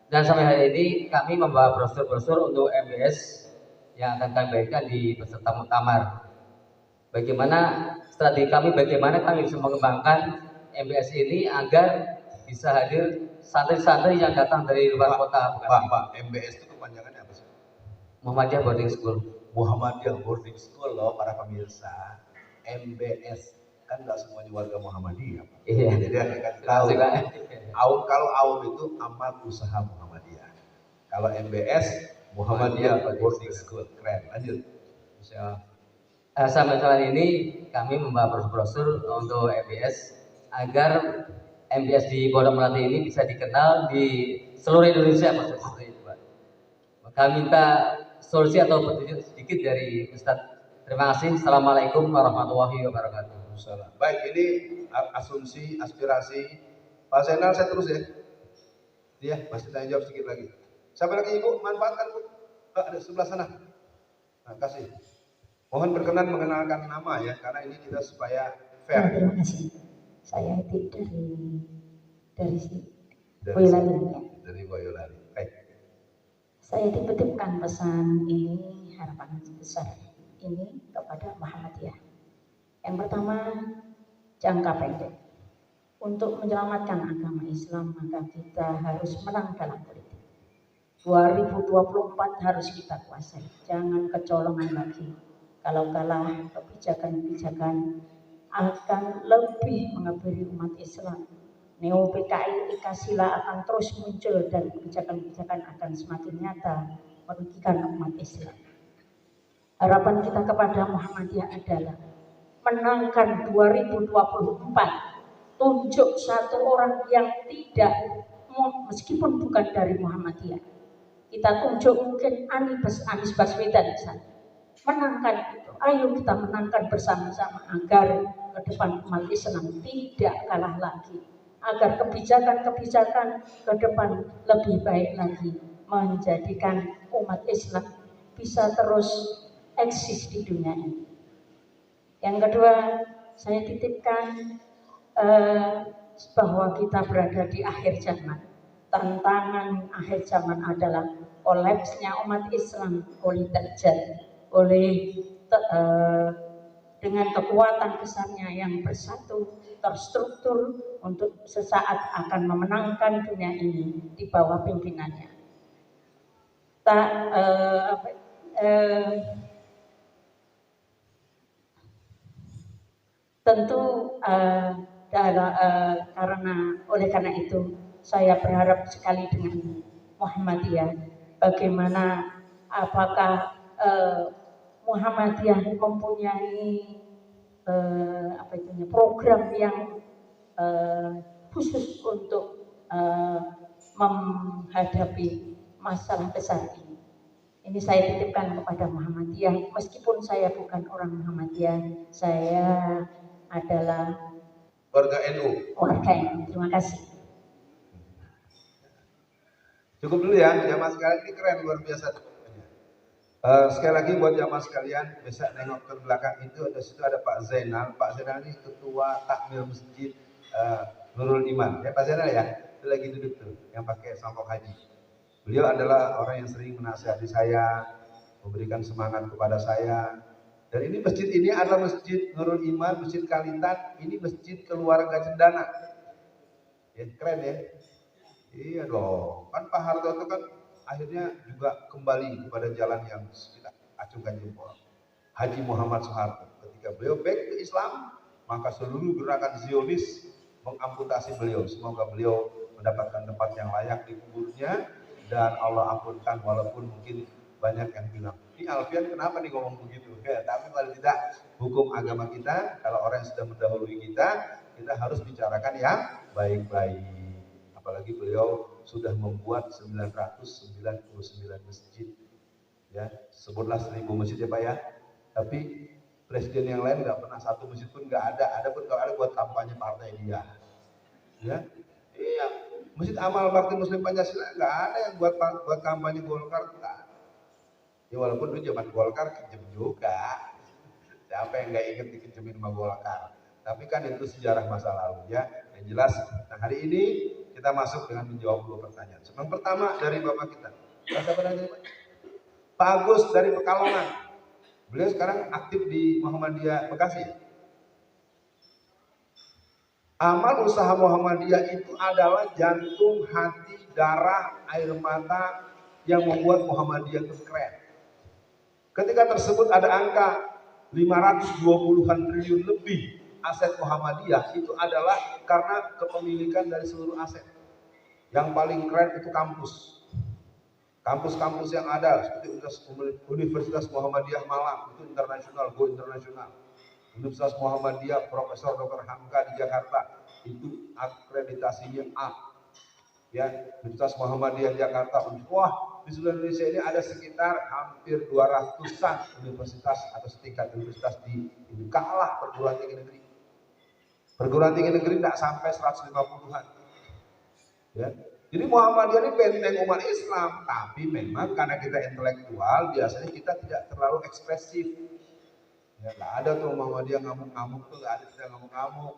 Dan sampai hari ini kami membawa brosur-brosur untuk MBS yang akan kami bagikan di peserta muktamar. Bagaimana strategi kami, bagaimana kami bisa mengembangkan MBS ini agar bisa hadir santri-santri yang datang dari luar kota. Pak, MBS itu kepanjangannya apa sih? Muhammadiyah Boarding School. Muhammadiyah Boarding School loh para pemirsa. MBS kan nggak semuanya warga Muhammadiyah. Iya. Jadi akan tahu. Kalau AUM itu amal usaha Muhammadiyah. Kalau MBS Muhammadiyah Boarding School. Keren. Lanjut. Sampai saat ini kami membawa brosur untuk MBS agar MBS di Pondok Melati ini bisa dikenal di seluruh Indonesia Pak. Kami minta solusi atau petunjuk sedikit dari Ustadz. Terima kasih. Assalamualaikum warahmatullahi wabarakatuh. Baik, ini asumsi, aspirasi Pak Zainal, saya terus ya. Iya, masih tanya jawab sedikit lagi. Siapa lagi Ibu? Manfaatkan Bu. Ada sebelah sana. Nah, kasih. Mohon berkenan mengenalkan nama ya, karena ini kita supaya fair. Terima kasih. Saya dari Boyolali. Dari Boyolali. Baik. Saya titipkan pesan ini, harapan besar ini kepada Muhammadiyah. Yang pertama, jangka pendek. Untuk menyelamatkan agama Islam, maka kita harus menang dalam politik. 2024 harus kita kuasai, jangan kecolongan lagi. Kalau kalah, kebijakan-kebijakan akan lebih mengabari umat Islam. Neo PKI Ika Sila akan terus muncul dan kebijakan-kebijakan akan semakin nyata merugikan umat Islam. Harapan kita kepada Muhammadiyah adalah menangkan 2024, tunjuk satu orang yang tidak, meskipun bukan dari Muhammadiyah. Kita tunjuk mungkin Anies Baswedan misalnya. Menangkan itu. Ayo kita menangkan bersama-sama agar ke depan umat Islam tidak kalah lagi. Agar kebijakan-kebijakan ke depan lebih baik lagi. Menjadikan umat Islam bisa terus eksis di dunia ini. Yang kedua, saya titipkan bahwa kita berada di akhir zaman. Tantangan akhir zaman adalah kolapsnya umat Islam oleh Dajjal, dengan kekuatan besarnya yang bersatu, terstruktur untuk sesaat akan memenangkan dunia ini di bawah pimpinannya. Tentu oleh karena itu saya berharap sekali dengan Muhammadiyah, bagaimana apakah Muhammadiyah mempunyai program yang khusus untuk menghadapi masalah besar ini. Ini saya titipkan kepada Muhammadiyah, meskipun saya bukan orang Muhammadiyah, saya adalah warga NU. Warga NU. Terima kasih. Cukup dulu ya, jamaah sekalian, ini keren, luar biasa. Sekali lagi buat jamaah sekalian, bisa nengok ke belakang itu, situ ada Pak Zainal. Pak Zainal ini ketua takmir masjid Nurul Iman. Ya Pak Zainal ya, itu lagi duduk tuh, yang pakai songkok haji. Beliau adalah orang yang sering menasihati saya, memberikan semangat kepada saya. Dan ini masjid ini adalah masjid Nurul Iman, masjid Kalitan, ini masjid keluarga Cendana. Ya, keren ya. Iya dong, kan Pak Harto itu kan akhirnya juga kembali kepada jalan yang kita acungkan jempol. Haji Muhammad Soeharto, ketika beliau back ke Islam, maka seluruh gerakan Zionis mengamputasi beliau. Semoga beliau mendapatkan tempat yang layak di kuburnya dan Allah ampunkan, walaupun mungkin banyak yang bilang, ini Alfian kenapa nih ngomong begitu? Ya, tapi paling tidak hukum agama kita, kalau orang yang sudah mendahului kita harus bicarakan yang baik-baik. Apalagi beliau sudah membuat 999 masjid, ya sebutlah 1000 masjid ya Pak ya. Tapi presiden yang lain nggak pernah satu masjid pun nggak ada. Ada pun kalau ada buat kampanye partai dia, ya. Iya, masjid Amal Bakti Muslim Pancasila nggak ada yang buat kampanye Golkar, enggak. Ya walaupun dulu zaman Golkar kejem juga. Siapa yang nggak inget dikejemin sama Golkar? Tapi kan itu sejarah masa lalu ya. Yang jelas, nah hari ini kita masuk dengan menjawab 2 pertanyaan. Yang pertama dari Bapak kita. Pak Agus dari Pekalongan. Beliau sekarang aktif di Muhammadiyah Bekasi. Amal usaha Muhammadiyah itu adalah jantung, hati, darah, air mata yang membuat Muhammadiyah itu keren. Ketika tersebut ada angka 520-an triliun lebih aset Muhammadiyah, itu adalah karena kepemilikan dari seluruh aset. Yang paling keren itu kampus-kampus yang ada seperti Universitas Muhammadiyah Malang, itu internasional, go internasional. Universitas Muhammadiyah Profesor Dr. Hamka di Jakarta, itu akreditasinya A. Ya, Universitas Muhammadiyah Jakarta, wah di seluruh Indonesia ini ada sekitar hampir 200-an universitas atau setingkat universitas di ini, kalah perguruan tinggi negeri. Perguruan tinggi negeri tidak sampai 150-an. Ya. Jadi Muhammadiyah ini benteng umat Islam, tapi memang karena kita intelektual, biasanya kita tidak terlalu ekspresif. Ya, nggak ada tuh Muhammadiyah ngamuk-ngamuk tuh, nggak ada tidak ngamuk-ngamuk.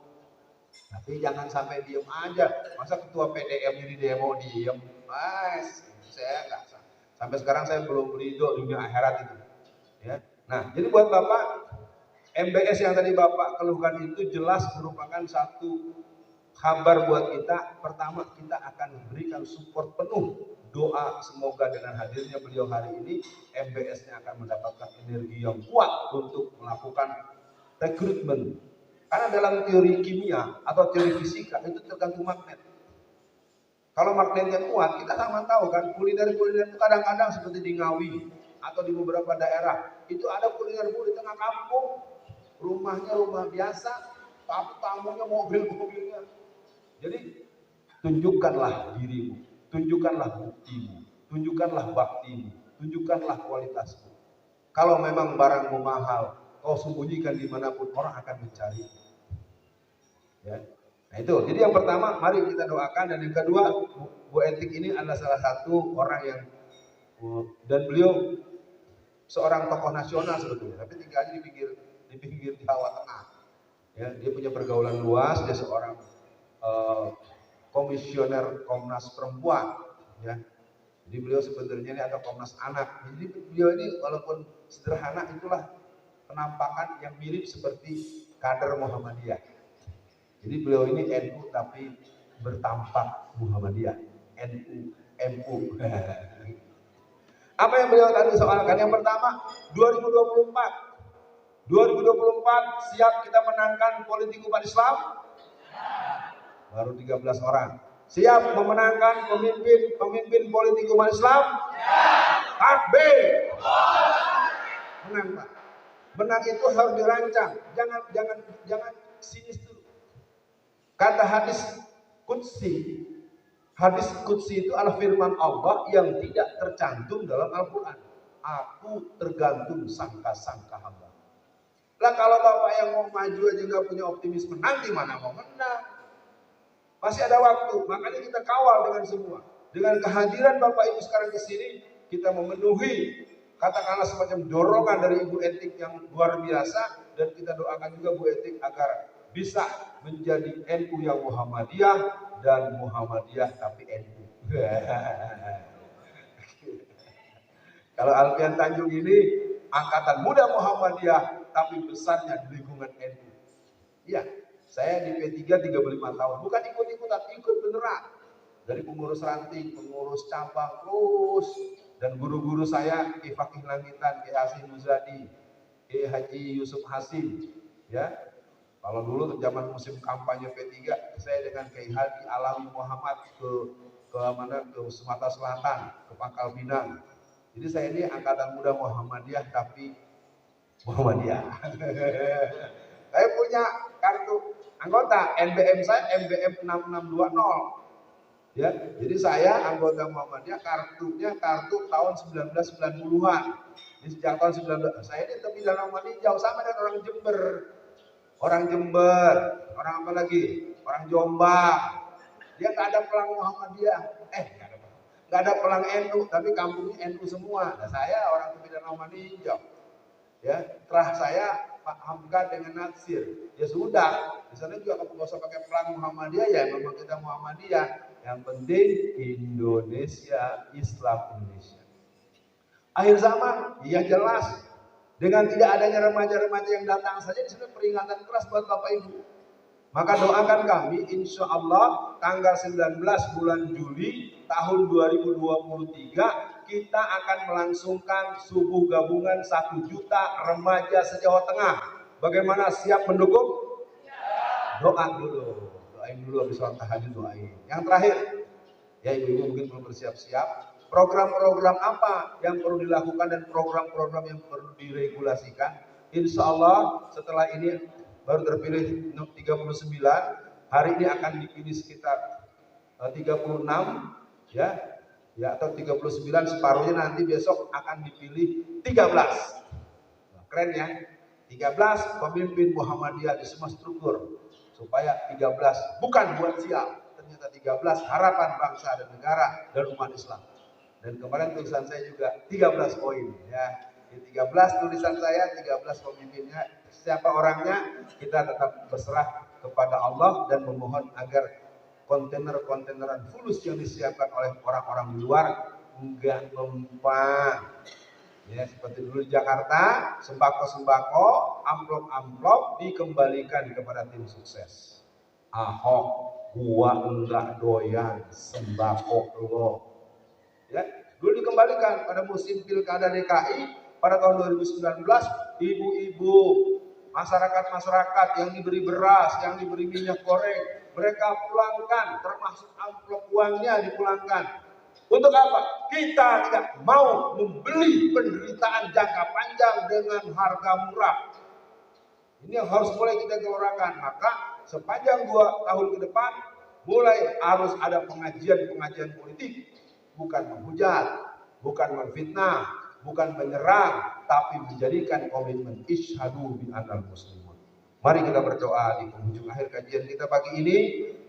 Tapi jangan sampai diem aja. Masa ketua PDM ini demo diem? Mas, saya nggak. Sampai sekarang saya belum ridho dunia akhirat itu. Ya. Nah, jadi buat Bapak, MBS yang tadi Bapak keluhkan itu jelas merupakan satu kabar buat kita. Pertama, kita akan memberikan support penuh doa semoga dengan hadirnya beliau hari ini MBS-nya akan mendapatkan energi yang kuat untuk melakukan rekrutmen. Karena dalam teori kimia atau teori fisika itu tergantung magnet. Kalau magnetnya kuat, kita sama tahu kan, kuliner itu kadang-kadang seperti di Ngawi atau di beberapa daerah, itu ada kuliner di tengah kampung, rumahnya rumah biasa, tapi tamunya mobil-mobilnya. Jadi tunjukkanlah dirimu, tunjukkanlah buktimu, tunjukkanlah baktimu, tunjukkanlah kualitasmu. Kalau memang barangmu mahal, kau sembunyikan dimanapun, orang akan mencari. Ya. Nah itu, jadi yang pertama mari kita doakan, dan yang kedua Bu Etik ini adalah salah satu orang yang dan beliau seorang tokoh nasional sebetulnya, tapi tinggalnya di pinggir Jawa Tengah. Ya, dia punya pergaulan luas, dia seorang komisioner Komnas Perempuan. Ya, jadi beliau sebenarnya ini ada Komnas Anak. Jadi beliau ini walaupun sederhana, itulah penampakan yang mirip seperti kader Muhammadiyah. Jadi beliau ini NU tapi bertampak Muhammadiyah. NU, MU. Apa yang beliau tadi soalkan? Yang pertama, 2024 siap kita menangkan politik umat Islam? Baru 13 orang. Siap memenangkan pemimpin politik umat Islam? Takbir. Menang, Pak. Menang itu harus dirancang. Jangan sinis dulu. Kata hadis Qudsi itu adalah firman Allah yang tidak tercantum dalam Al-Quran. Aku tergantung sangka-sangka hamba. Lah kalau Bapak yang mau maju aja nggak punya optimisme, nanti mana mau menang? Masih ada waktu, makanya kita kawal dengan semua. Dengan kehadiran Bapak Ibu sekarang ke sini, kita memenuhi katakanlah semacam dorongan dari Ibu Etik yang luar biasa, dan kita doakan juga Bu Etik agar bisa menjadi NU yang Muhammadiyah, dan Muhammadiyah tapi NU. Kalau Alfian Tanjung ini angkatan muda Muhammadiyah tapi besarnya di lingkungan NU. Iya, saya di P3 35 tahun, bukan ikut-ikutan, ikut beneran. Dari pengurus ranting, pengurus cabang, terus, dan guru-guru saya Ki Fakih Langitan, Ki Hasim Muzadi, Ki Haji Yusuf Hasim, ya. Kalau dulu zaman musim kampanye P3, saya dengan Kiai Haji Alawi Muhammad ke Sumatera Selatan, ke Pangkal Pinang. Jadi saya ini angkatan muda Muhammadiyah tapi Muhammadiyah. Saya punya kartu anggota NBM saya MBM 6620. Ya, jadi saya anggota Muhammadiyah, kartunya kartu tahun 1990-an. Jadi sejak tahun 19 saya ini terpidana jauh sama dengan orang Jember. Orang apa lagi? Orang Jombang. Dia nggak ada pelang Muhammadiyah. Nggak ada pelang NU, tapi kampungnya NU semua. Nah, saya orang terpidana hijau. Ya, terah saya Pak Hamka dengan Natsir. Ya sudah, di sana juga nggak usah pakai pelang Muhammadiyah, ya memang kita Muhammadiyah. Yang penting Indonesia, Islam Indonesia. Akhir zaman, ya jelas. Dengan tidak adanya remaja-remaja yang datang saja, di sini peringatan keras buat Bapak Ibu. Maka doakan kami, insya Allah tanggal 19 bulan Juli tahun 2023 kita akan melangsungkan subuh gabungan 1 juta remaja se-Jawa Tengah. Bagaimana, siap mendukung? Doa dulu, doain dulu habis sholat tahajud, doain. Yang terakhir, ya ibu-ibu mungkin belum bersiap-siap. Program-program apa yang perlu dilakukan dan program-program yang perlu diregulasikan. Insya Allah setelah ini baru terpilih 39, hari ini akan dipilih sekitar 36 ya atau 39, separuhnya nanti besok akan dipilih 13. Keren ya, 13 pemimpin Muhammadiyah di semua struktur, supaya 13 bukan buat sial, ternyata 13 harapan bangsa dan negara dan umat Islam. Dan kemarin tulisan saya juga 13 poin ya. Di 13 tulisan saya, 13 pemimpinnya, siapa orangnya, kita tetap berserah kepada Allah dan memohon agar kontainer-kontaineran fulus yang disiapkan oleh orang-orang di luar enggak mempan. Ya, seperti dulu di Jakarta, sembako-sembako, amplop-amplop dikembalikan kepada tim sukses. Ahok, gua enggak doyan sembako lo. Ya, dulu dikembalikan pada musim pilkada DKI pada tahun 2019, ibu-ibu, masyarakat yang diberi beras, yang diberi minyak goreng, mereka pulangkan, termasuk amplop uangnya dipulangkan. Untuk apa? Kita tidak mau membeli penderitaan jangka panjang dengan harga murah. Ini yang harus mulai kita gelorakan. Maka sepanjang 2 tahun ke depan mulai harus ada pengajian politik, bukan menghujat, bukan memfitnah, bukan menyerang, tapi menjadikan komitmen isyhadu bi annal muslimun. Mari kita berdoa di penghujung akhir kajian kita pagi ini.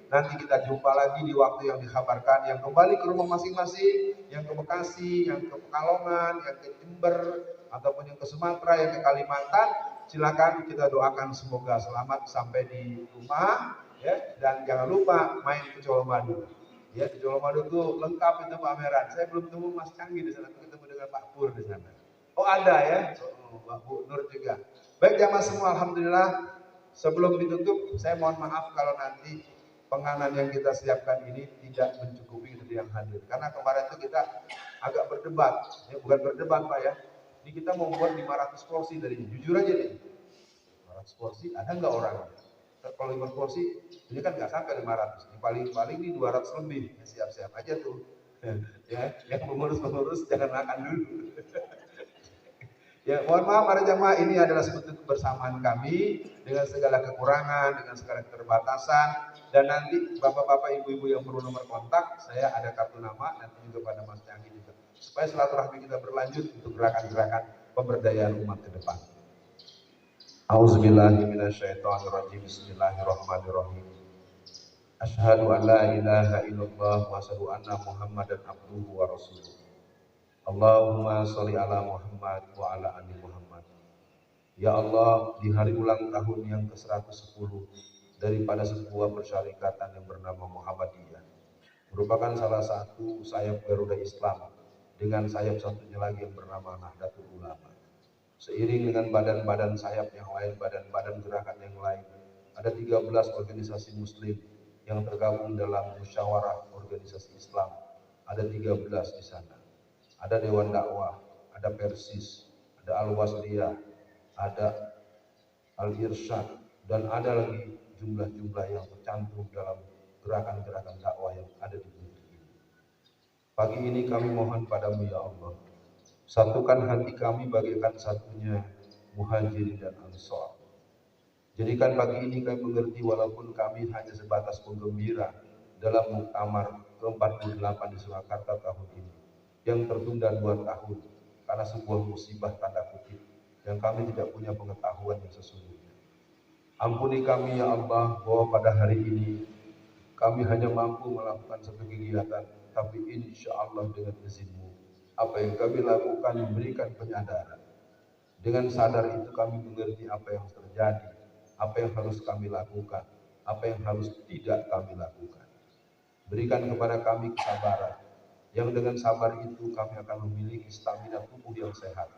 Nanti kita jumpa lagi di waktu yang dikabarkan, yang kembali ke rumah masing-masing, yang ke Bekasi, yang ke Pekalongan, yang ke Jember, ataupun yang ke Sumatera, yang ke Kalimantan. Silakan kita doakan semoga selamat sampai di rumah, ya. Dan jangan lupa main ke Colomadu. Ya, di Colomadu itu lengkap itu pameran. Saya belum ketemu Mas Canggih di sana, ketemu dengan Pak Pur di sana. Oh ada ya, Pak Bu Nur juga. Baik jamaah semua, alhamdulillah. Sebelum ditutup, saya mohon maaf kalau nanti penganan yang kita siapkan ini tidak mencukupi dari yang hadir. Karena kemarin itu kita agak berdebat, ya bukan berdebat Pak ya. Ini kita mau buat 500 porsi dari ini. Jujur aja nih, 500 porsi ada nggak orang? Kalau 5 porsi, ini kan nggak sampai 500. Paling-paling ini 200 lebih. Ya, siap-siap aja tuh. Ya, yang pengurus-pengurus jangan makan dulu. Ya, mohon maaf para jamaah, ini adalah sebuah kebersamaan kami dengan segala kekurangan, dengan segala keterbatasan, dan nanti bapak-bapak, ibu-ibu yang perlu nomor kontak, saya ada kartu nama, nanti juga pada Mas Canggih juga, supaya silaturahmi kita berlanjut untuk gerakan-gerakan pemberdayaan umat ke depan. Auzubillahiminasyaitonirrajim. Bismillahirrahmanirrahim. Asyhadu an la ilaha illallah wa asyhadu anna Muhammadan abduhu wa rasuluh. Allahumma sholli ala Muhammad wa ala ali Muhammad. Ya Allah, di hari ulang tahun yang ke-110 daripada sebuah persyarikatan yang bernama Muhammadiyah, merupakan salah satu sayap Garuda Islam dengan sayap satunya lagi yang bernama Nahdlatul Ulama. Seiring dengan badan-badan sayap yang lain, badan-badan gerakan yang lain, ada 13 organisasi muslim yang tergabung dalam musyawarah organisasi Islam. Ada 13 di sana. Ada Dewan Dakwah, ada Persis, ada Al-Wasliyah, ada Al-Irsyad, dan ada lagi jumlah-jumlah yang tercantum dalam gerakan-gerakan dakwah yang ada di negeri ini. Pagi ini kami mohon padamu ya Allah, satukan hati kami bagaikan satunya Muhajirin dan Ansor. Jadikan pagi ini kami mengerti walaupun kami hanya sebatas penggembira dalam muktamar ke-48 di Surakarta tahun ini, yang tertunda 2 tahun karena sebuah musibah tanda kutip yang kami tidak punya pengetahuan yang sesungguhnya. Ampuni kami ya Allah bahwa pada hari ini kami hanya mampu melakukan satu kegiatan, tapi insya Allah dengan izin-Mu apa yang kami lakukan memberikan penyadaran. Dengan sadar itu kami mengerti apa yang terjadi, apa yang harus kami lakukan, apa yang harus tidak kami lakukan. Berikan kepada kami kesabaran, yang dengan sabar itu kami akan memiliki stamina tubuh yang sehat,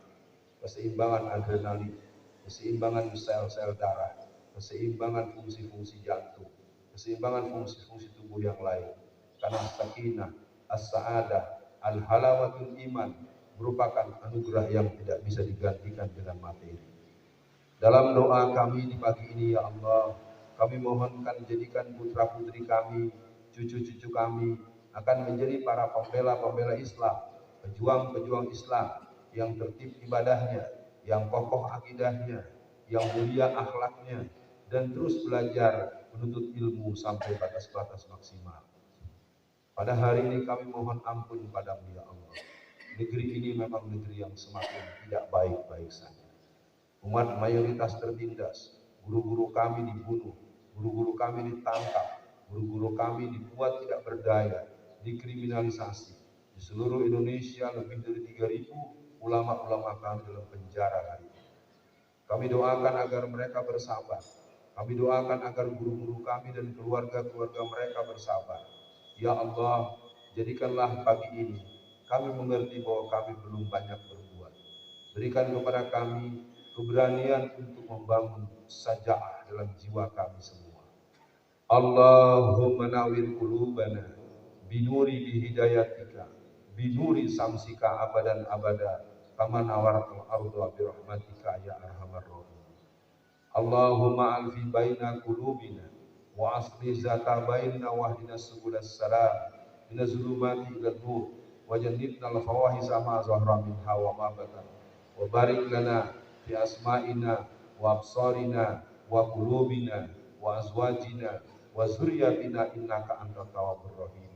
keseimbangan adrenalin, keseimbangan sel-sel darah, keseimbangan fungsi-fungsi jantung, keseimbangan fungsi-fungsi tubuh yang lain. Karena sakinah, as-sa'adah, al-halawatul iman merupakan anugerah yang tidak bisa digantikan dengan materi. Dalam doa kami di pagi ini ya Allah, kami mohonkan jadikan putra-putri kami, cucu-cucu kami akan menjadi para pembela-pembela Islam, pejuang-pejuang Islam yang tertib ibadahnya, yang kokoh akidahnya, yang mulia akhlaknya, dan terus belajar menuntut ilmu sampai batas-batas maksimal. Pada hari ini kami mohon ampun padamu ya Allah. Negeri ini memang negeri yang semakin tidak baik-baik saja. Umat mayoritas tertindas, guru-guru kami dibunuh, guru-guru kami ditangkap, guru-guru kami dibuat tidak berdaya, dikriminalisasi. Di seluruh Indonesia lebih dari 3.000 ulama-ulama kami dalam penjara hari ini. Kami doakan agar mereka bersabar. Kami doakan agar guru-guru kami dan keluarga-keluarga mereka bersabar. Ya Allah, jadikanlah pagi ini kami mengerti bahwa kami belum banyak berbuat. Berikan kepada kami keberanian untuk membangun sajaah dalam jiwa kami semua. Allahumma nawwir qulubana binuri bihidayatika binuri samsika abadan abada kama nawaratul ardu bi rahmatika ya arhamar rahimin. Allahumma alfi baina qulubina wa asli zata baina wahdina subulas salam min zulumati ila nur wa jannibna al fawahisha ma zahra minha wa ma batan wa barik lana fi asma'ina wa absarina wa qulubina wa azwajina wa zurriyatina innaka antat tawwabur rahim.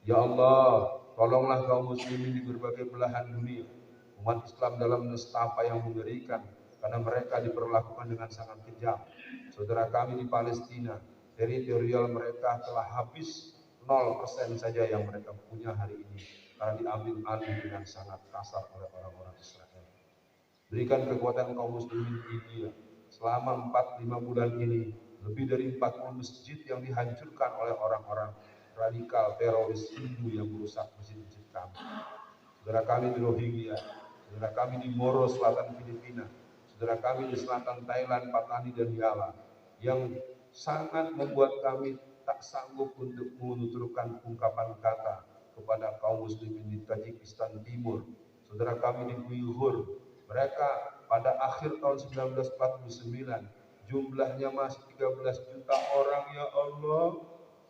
Ya Allah, tolonglah kaum muslimin di berbagai belahan dunia, umat Islam dalam nestapa yang mengerikan karena mereka diperlakukan dengan sangat kejam. Saudara kami di Palestina, teritorial mereka telah habis 0% saja yang mereka punya hari ini karena diambil alih dengan sangat kasar oleh orang-orang Israel. Berikan kekuatan kaum muslimin di India. Selama 4-5 bulan ini, lebih dari 40 masjid yang dihancurkan oleh orang-orang radikal teroris Hindu yang merusak masjid-masjid kami. Saudara kami di Rohingya, saudara kami di Moro Selatan Filipina, saudara kami di selatan Thailand, Patani dan Yala, yang sangat membuat kami tak sanggup untuk menuturkan ungkapan kata kepada kaum muslimin di Tajikistan Timur, saudara kami di Uyghur. Mereka pada akhir tahun 1949 jumlahnya masih 13 juta orang, ya Allah,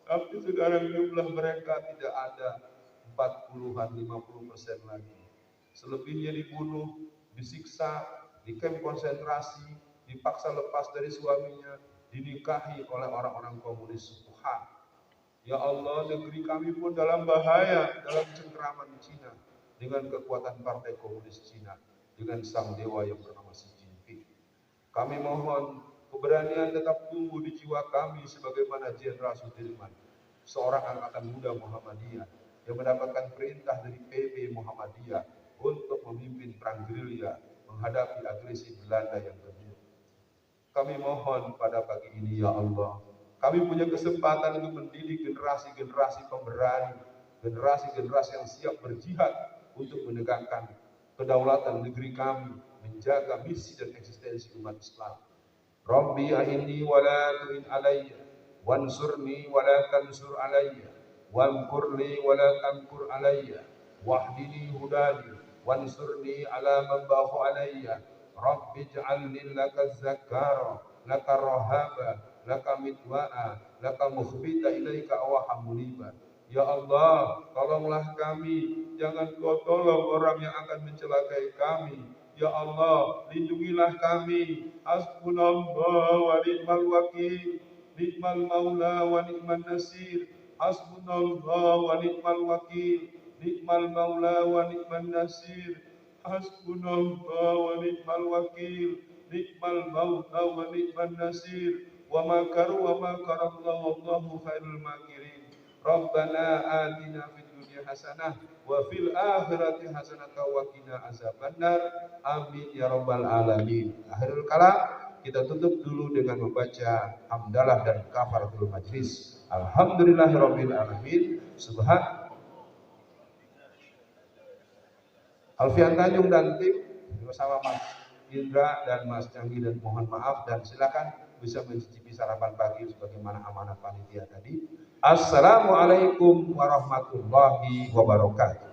tapi sekarang jumlah mereka tidak ada 40-an 50% lagi. Selebihnya dibunuh, disiksa, di kamp konsentrasi, dipaksa lepas dari suaminya, dinikahi oleh orang-orang komunis Wuhan. Ya Allah, negeri kami pun dalam bahaya, dalam cengkraman Cina dengan kekuatan Partai Komunis Cina, dengan sang dewa yang bernama Xi Jinping. Kami mohon keberanian tetap tumbuh di jiwa kami sebagaimana Jenderal Sudirman, seorang angkatan muda Muhammadiyah yang mendapatkan perintah dari PB Muhammadiyah untuk memimpin perang gerilya menghadapi agresi Belanda yang kedua. Kami mohon pada pagi ini, ya Allah, kami punya kesempatan untuk mendidik generasi-generasi pemberani, generasi-generasi yang siap berjihad untuk menegakkan kedaulatan negeri kami, menjaga misi dan eksistensi umat Islam. Rabbi a'inni wa la tu'in alayya, wansurni wa la tansur alayya, wamkurli wa la tamkur alayya, wahdini hudani, wansurni ala man bagha alayya. Rabbi ij'alni laka zakara, laka rahaba, laka midwa'a, laka mukhbita ilaika awaham muniba. Ya Allah, tolonglah kami, jangan kau tolong orang yang akan mencelakai kami. Ya Allah, lindungilah kami. Hasbunallah wa ni'mal wakil, ni'mal maula wa ni'man nasir. Hasbunallah wa ni'mal wakil, ni'mal maula wa ni'man nasir. Hasbunallah wa ni'mal wakil, ni'mal maula wa ni'man nasir. Wa makaru wa makarallahu, wallahu khairul makirin. Rabbana atina fid dunya hasanah wa fil akhirati hasanah wa qina azabannar. Amin ya rabbal alamin. Akhirul kalam, kita tutup dulu dengan membaca hamdalah dan kafaratul majlis. Alhamdulillahirabbil alamin. Subhan Alfian Tanjung dan tim bersama Mas Indra dan Mas Canggi, dan mohon maaf, dan silakan bisa mencicipi sarapan pagi sebagaimana amanat panitia tadi. Assalamualaikum warahmatullahi wabarakatuh.